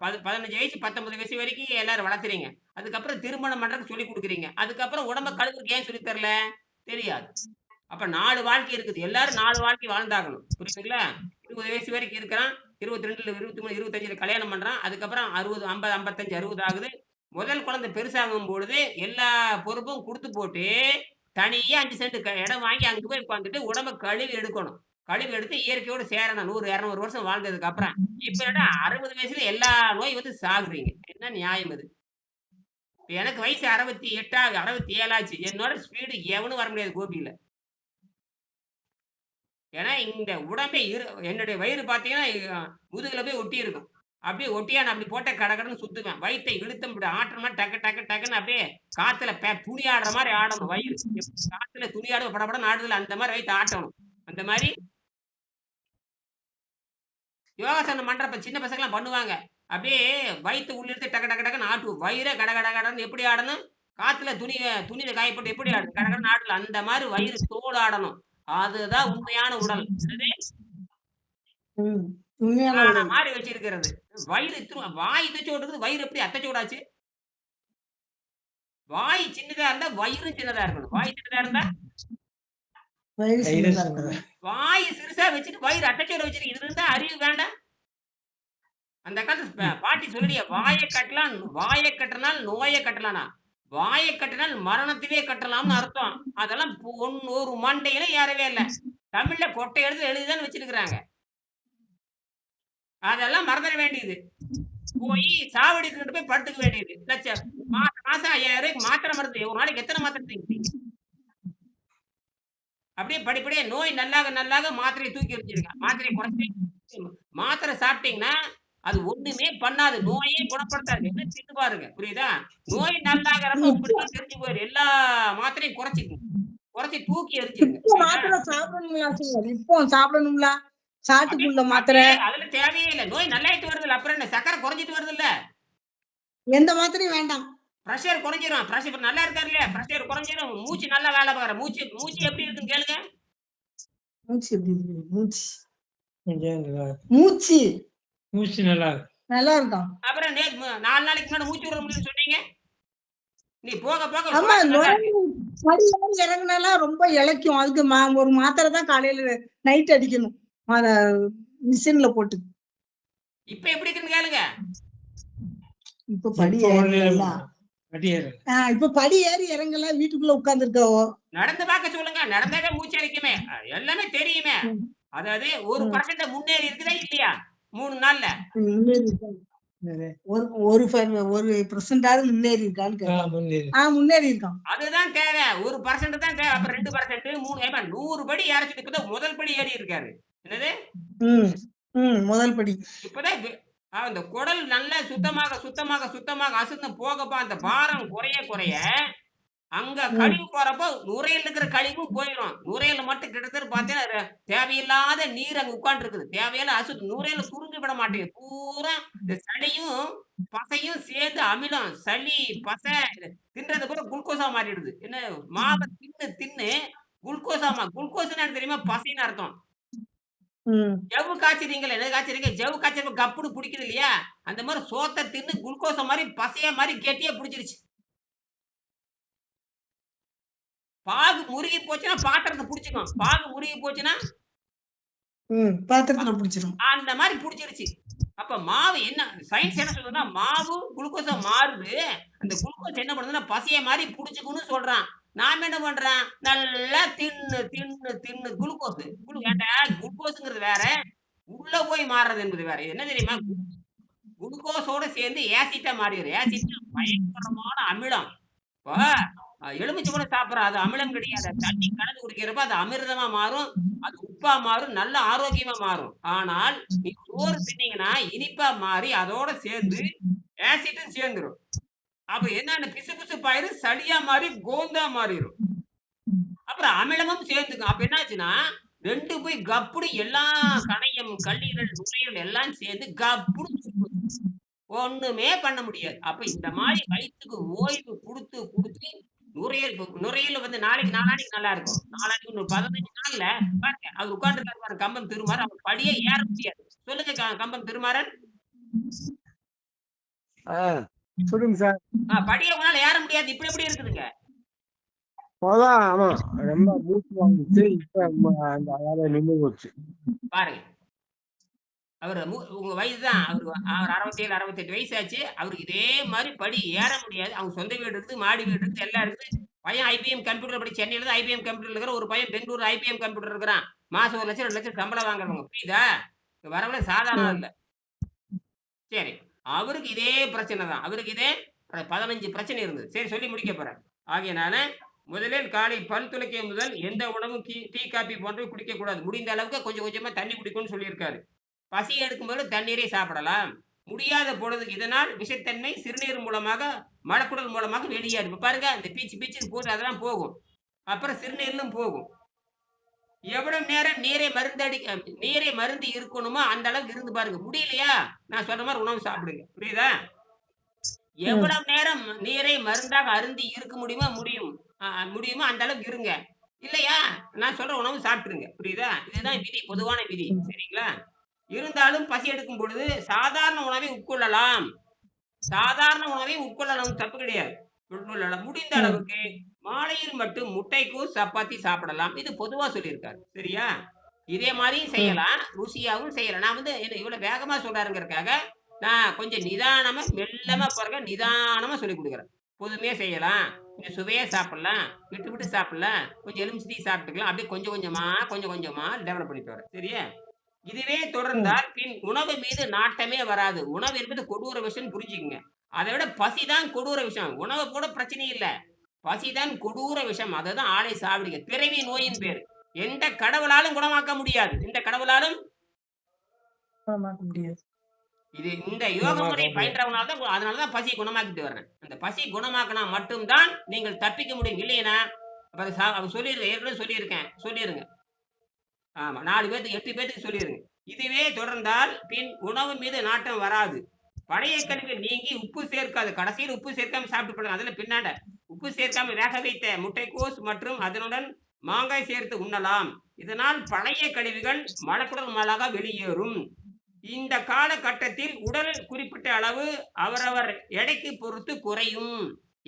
15 வயசு 19 வயசு வரைக்கும் எல்லாரும் வளர்த்துறீங்க. அதுக்கப்புறம் திருமணம் பண்றதுக்கு சொல்லிக் குடுக்குறீங்க. அதுக்கப்புறம் உடம்ப கழுவுறதுக்கு ஏன் சொல்லித் தரல? தெரியாது. அப்ப 4 வாழ்க்கை இருக்குது. எல்லாரும் 4 வாழ்க்கை வாழ்ந்தாகணும். புரியுதுங்களா? 20 வயசு வரைக்கும் இருக்கிறான். 22ல 23, 25ல கல்யாணம் பண்றான். அதுக்கப்புறம் 60, 50, 55, 60 ஆகுது. முதல் குழந்தை பெருசாகும் பொழுது எல்லா பொறுப்பும் குடுத்து போட்டு, தனியா 5 சென்ட் இடம் வாங்கி அங்க போய் உட்கார்ந்துட்டு உடம்ப கழுவி எடுக்கணும். கழுவி எடுத்து இயற்கையோடு சேரணும். 100, 200 வருஷம் வாழ்ந்ததுக்கு அப்புறம். இப்ப என்னடா 60 வயசுல எல்லா நோய் வந்து சாகுறீங்க. என்ன நியாயம் அது? இப்ப எனக்கு வயசு 68 67 ஆச்சு. என்னோட ஸ்பீடு எவனும் வர முடியாது கோபியில. ஏன்னா இந்த உடம்பே என்னுடைய வயிறு பார்த்தீங்கன்னா, முதுகுல போய் ஒட்டி இருக்கும். அப்படியே ஒட்டியா நான் அப்படி போட்டா கடகடன்னு சுத்துவேன். வயித்தை இழுத்தம் இப்படி ஆட்டுறோமா டக்கு டக்கு டக்குன்னு அப்படியே காத்துல துணி ஆடுற மாரி ஆடணும் வயிறு. காத்துல துணி ஆடுவ படபடன்னு ஆடுதுல அந்த மாரி வயித்த ஆட்டணும். அந்த மாரி யோகாசனம் பண்றப்ப சின்ன பசங்கலாம் பண்ணுவாங்க. அப்படியே வயித்த உள்ள இழுத்து டக்கு டக்கு டக்குன்னு ஆட்டுவோம். வயிற கட கட கடன்னு எப்படி ஆடணும்? காத்துல துணியில காய போட்டு எப்படி ஆடுது? கடகடன்னு ஆடல. அந்த மாரி வயிறு தோடு ஆடணும். அதுதான் உண்மையான உடல். என்னது? உண்மையான உடல். மாறி வச்சிருக்கிறது. வயிறு வாய் தச்சோடு இருக்குது. வயிறு எப்படி அத்தச்சோடாச்சு? வாய் சின்னதா இருந்தா வயிறும் சின்னதா இருக்கணும். வாய் சின்னதா இருந்தா வயிறு சின்னதா இருக்கணும். வாய் சிறுசா வச்சுட்டு வயிறு அத்தச்சோட வச்சிருக்கு. இது இருந்தா அறிவு வேண்டாம். அந்த காலத்துல பாட்டி சொல்லிய வாயை கட்டினால் நோயை கட்டலானா. வாயை கட்டினால் மரணத்திலே கட்டலாம்னு அர்த்தம். அதெல்லாம் ஒரு மண்டையில ஏறவே இல்ல. தமிழ்ல கொட்டை எழுதிதான் வச்சிருக்கிறாங்க. அதெல்லாம் மறந்துட வேண்டியது. போய் சாவடிக்கிட்டு போய் படுத்துக்க வேண்டியது. மாசம் 5000 ரூபாய்க்கு மாத்திரை மருந்து. ஒரு நாளைக்கு எத்தனை மாத்திரை தூங்கிட்டீங்க? அப்படியே படிப்படியே நோய் நல்லாக மாத்திரையை தூக்கி எறிஞ்சிருங்க. மாத்திரையை குறைச்சி மாத்திரை சாப்பிட்டீங்கன்னா அது ஒண்ணுமே பண்ணாது. நோயே குணப்படுத்தாது. என்ன தின்னு பாருங்க. புரியுதா? நோய் நல்லாகிறப்ப உங்களுக்கு தெரிஞ்சு போயிரு. எல்லா மாத்திரையும் குறைச்சி தூக்கி எரிஞ்சிருங்க. இப்போ மாத்திரை சாப்பிடணுங்களா சார்? இப்போ சாப்பிடணுங்களா? சாட்டுக்குள்ள மாத்திரை அதுல தேவையே இல்ல. நோய் நல்லாயிட்டு வருதுல்ல. அப்புறம் என்ன சக்கரை குறைஞ்சிட்டு வருது இல்ல? எந்த மாத்திரையும் வேண்டாம். பிரஷர் குறைஞ்சிரும். பிரஷர் நல்லா இருக்காரு இல்லையா? பிரஷர் குறைஞ்சிரும். மூச்சு நல்லா வேலை பாக்குற. மூச்சு எப்படி இருக்குன்னு கேளுங்க. மூச்சு எப்படி இருக்கு? மூச்சு நல்லா இருக்கும். அப்புறம் 4 நாளைக்கு முன்னாடி மூச்சு விட முடியும்னு சொன்னீங்க. நீ போக போக ஆமா, படி ஏறி இறங்குனாலாம் ரொம்ப இளைக்கும். அதுக்கு ஒரு மாத்திரை தான் காலையில நைட் அடிக்கணும். மிஷின்ல போட்டு. இப்ப எப்படி இருக்குன்னு கேளுங்க. இப்ப படி ஏறி இறங்கல, வீட்டுக்குள்ள உட்கார்ந்து இருக்கவோ. நடந்து பார்க்க சொல்லுங்க. நடந்தாவே மூச்சு அடிக்குமே. எல்லாமே தெரியுமே. அதாவது 1% முன்னேறி இருக்குதா இல்லையா? 3 நாள்ல ஒரு 1% முன்னேறி இருக்கான்னு முன்னேறி இருக்கான். அதுதான் தேவை. 1% தான் தேவை. அப்ப 2%, 3 100 படி ஏறிச்சிட்டு இப்பதான் முதல் படி ஏறி இருக்காரு. என்னது? முதல் படி. இப்பதான் அந்த குடல் நல்லா சுத்தமாக அசுத்தம் போகப்பா அந்த பாரம் குறைய அங்க கழிவு போறப்போ நுரையில் இருக்கிற கழிவும் போயிடும். நுரையில மட்டும் கிட்டத்தட்ட பார்த்தீங்கன்னா தேவையில்லாத நீர் அங்க உட்கார்ந்து இருக்குது. தேவையில்ல நுரையில சுருங்கி விட மாட்டேங்குது. பூரா இந்த சளியும் பசையும் சேர்ந்து அமிலம் சளி பசை தின்றது கூட குளுக்கோஸா மாறிடுது. என்ன மாவை தின்னு குளுக்கோஸ்னா தெரியுமா? பசைன்னு அர்த்தம். ஜவ்வு காய்ச்சறீங்களா? என்ன காய்ச்சறீங்க? ஜவ்வு காய்ச்சறப்ப கப்புன்னு பிடிக்குது இல்லையா? அந்த மாதிரி சோத்தை தின்னு குளுக்கோஸ மாதிரி பசையா மாதிரி கெட்டியா பிடிச்சிருச்சு. பாகு முருகி போச்சுன்னா பாத்திரத்தை பிடிச்சுக்கும். பாகு முருகி போச்சுன்னா பாத்திரத்துல பிடிச்சிரும். அந்த மாதிரி பிடிச்சிருச்சு. அப்ப மாவு என்ன சயின்ஸ் என்ன சொல்றதுன்னா மாவு குளுக்கோஸா மாறுது. அந்த குளுக்கோஸ் என்ன பண்ணுதுன்னா பசைய மாதிரி பிடிச்சுக்குன்னு சொல்றான். நாம என்ன பண்றேன்? நல்லா தின்னு குளுக்கோஸ். குளுக்கோஸ்ங்கிறது வேற. உள்ள போய் மாறுறது என்பது வேற. என்ன தெரியுமா? குளுக்கோஸோட சேர்ந்து ஆசிட்டா மாறிடும். ஆசிட் பயங்கரமான அமிலம். இப்போ எலுமிச்சை பழம் சாப்பிடுற அது அமிலம் கிடையாது. தண்ணி கலந்து குடிக்கிறப்ப அது அமிர்தமா மாறும். அது உப்பா மாறும். நல்ல ஆரோக்கியமா மாறும். ஆனால் நீ சோறு தின்னீங்கன்னா இனிப்பா மாறி அதோட சேர்ந்து ஆசிட்டும் சேர்ந்துரும். அப்ப என்னன்னு பிசுபிசுப்பாயிரும். சளியா மாறி கோந்தா மாறிரும். அப்புறம் அமிலமும் சேர்ந்துக்கும். அப்ப என்னாச்சுன்னா 2 போய் கப்புனு எல்லா கணையம், கல்லீரல், நுரையீரல் எல்லாம் சேர்ந்து கப்புனு தூக்கும். ஒண்ணுமே பண்ண முடியாது. அப்ப இந்த மாரி வயித்துக்கு ஓய்வு குடுத்து நுரையீரல் வந்து நாளைக்கு நாளான்னைக்கு நல்லா இருக்கும். நாளான்னைக்கு இன்னும் 15 நாள்ல பாருங்க, அவரு உட்கார்ந்திருக்காரு பாருங்க கம்பம் திருமாறன். அவர் படியே ஏற முடியாது. சொல்லுங்க கம்பம் திருமாறன். ஆ, சொல்லுங்க சார். படியே உங்களால ஏற முடியாது. இப்படி எப்படி இருக்குதுங்க? அதான் ஆமா, ரொம்ப மூச்சு வாங்குச்சு. இப்ப அந்த வேலை நின்னு போச்சு. பாருங்க. அவரு உங்க வயசு தான். அவர் 67, 68 வயசு ஆச்சு. அவருக்கு இதே மாரி படி ஏற முடியாது. அவங்க சொந்த வீடு இருக்குது, மாடி வீடு இருக்குது, எல்லாம் இருக்குது. பையன் ஐபிஎம் கம்ப்யூட்டர்ல படி சென்னையில தான் ஐபிஎம் கம்ப்யூட்டர்ல இருக்கிற ஒரு பையன் பெங்களூர் ஐபிஎம் கம்ப்யூட்டர் இருக்கிறான். மாசம் 1 லட்சம், 2 லட்சம் சம்பளம் வாங்குறவங்க. புரியுதா? வரவுல சாதாரணம் இல்ல. சரி. அவருக்கு இதே பிரச்சனை தான். அவருக்கு இதே 15 பிரச்சனை இருந்தது. சரி சொல்லி முடிக்க போறேன். ஆகையினால முதலில் காலை பல் துலக்கிய முதல் எந்த உணவும் டீ, காபி போன்றவை குடிக்கக்கூடாது. முடிந்த அளவுக்கு கொஞ்சம் கொஞ்சமா தண்ணி குடிக்கணும்னு சொல்லியிருக்காரு. பசி எடுக்கும்போது தண்ணீரை சாப்பிடலாம். முடியாத பொழுது இதனால் விஷத்தன்மை சிறுநீர் மூலமாக மலக்குடல் மூலமாக வெளியேறும். இப்ப பாருங்க இந்த பீச்சுன்னு போது அதெல்லாம் போகும். அப்புறம் சிறுநீரிலும் போகும். எவ்வளவு நேரம் நீரை மருந்து இருக்கணுமோ அந்த அளவுக்கு இருந்து பாருங்க. முடியலையா நான் சொல்ற மாதிரி உணவு சாப்பிடுங்க. புரியுதா? எவ்வளவு நேரம் நீரை மருந்தாக அருந்தி இருக்க முடியுமோ அந்த அளவுக்கு இருங்க. இல்லையா நான் சொல்ற உணவு சாப்பிட்டுருங்க. புரியுதா? இதுதான் விதி, பொதுவான விதி. சரிங்களா? இருந்தாலும் பசி எடுக்கும் பொழுது சாதாரண உணவை உட்கொள்ளலாம். தப்பு கிடையாது. உட்கொள்ளலாம். முடிந்த அளவுக்கு மாலையில் மட்டும் முட்டைக்கோஸ், சப்பாத்தி சாப்பிடலாம். இது பொதுவா சொல்லியிருக்காரு. சரியா? இதே மாதிரியும் செய்யலாம். ருசியாவும் செய்யலாம். நான் வந்து இவ்வளவு வேகமா சொல்றாருங்கிறதுக்காக நான் கொஞ்சம் நிதானமா மெல்லமா பாருங்க நிதானமா சொல்லிக் கொடுக்குறேன். பொதுமையா செய்யலாம். கொஞ்சம் சுவையா சாப்பிடலாம். விட்டு சாப்பிடலாம். கொஞ்சம் எலுமிச்சை டீ சாப்பிட்டுக்கலாம். அப்படியே கொஞ்சம் கொஞ்சமா டெவலப் பண்ணிட்டு வரேன். சரியா? இதுவே தொடர்ந்தால் பின் உணவு மீது நாட்டமே வராது. உணவு என்பது கொடூர விஷயம் புரிஞ்சுக்குங்க. அதை விட பசிதான் கொடூர விஷயம். உணவு கூட பிரச்சனை இல்ல. பசிதான் கொடூர விஷம். அதுதான் ஆளை சாவடிங்க. பிறவி நோயின் பேர். எந்த கடவுளாலும் குணமாக்க முடியாது. இந்த கடவுளாலும் இது இந்த யோக முறை அதனாலதான் பசியை குணமாக்கிட்டு வர்றேன். அந்த பசி குணமாக்கினா மட்டும்தான் நீங்கள் தப்பிக்க முடியும். இல்லையா அவர் சொல்லிருங்க. ஆமா 4 பேருக்கு 8 பேருக்கு சொல்லிருங்க. இதுவே தொடர்ந்தால் பின் உணவு மீது நாட்டம் வராது. பழைய கழிவுகள் நீங்கி உப்பு சேர்க்காது. கடைசியில் உப்பு சேர்க்காம சாப்பிட்டு போடுங்க. அதுல பின்னாண்ட உப்பு சேர்க்காம வேக வைத்த முட்டைக்கோஸ் மற்றும் அதனுடன் மாங்காய் சேர்த்து உண்ணலாம். இதனால் பழைய கழிவுகள் மலக்குடல் மூலமாக வெளியேறும். இந்த காலகட்டத்தில் உடல் குறிப்பிட்ட அளவு அவரவர் எடைக்கு பொறுத்து குறையும்.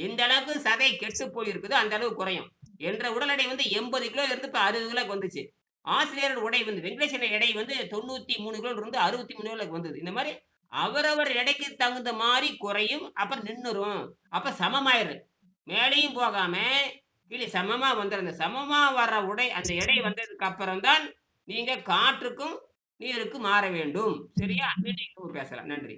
எந்த அளவுக்கு சதை கெட்டு போயிருக்குதோ அந்த அளவு குறையும். என்ற உடல் எடை வந்து 80 கிலோ இருந்து இப்ப 60 கிலோக்கு வந்துச்சு. ஆசிரியரோட உடை வந்து வெங்கடேசன் எடை வந்து 93 கிலோ இருந்து 63 கிலோக்கு வந்தது. இந்த மாதிரி அவரவர் எடைக்கு தகுந்த மாதிரி குறையும். அப்புறம் நின்னுரும். அப்ப சமமாயிரும். மேலேயும் போகாம கீழே சமமா வந்துடும். அந்த சமமா வர்ற அந்த எடை வந்ததுக்கு அப்புறம் தான் நீங்க காற்றுக்கும் நீருக்கும் மாற வேண்டும். சரியா? மீண்டும் பேசலாம். நன்றி.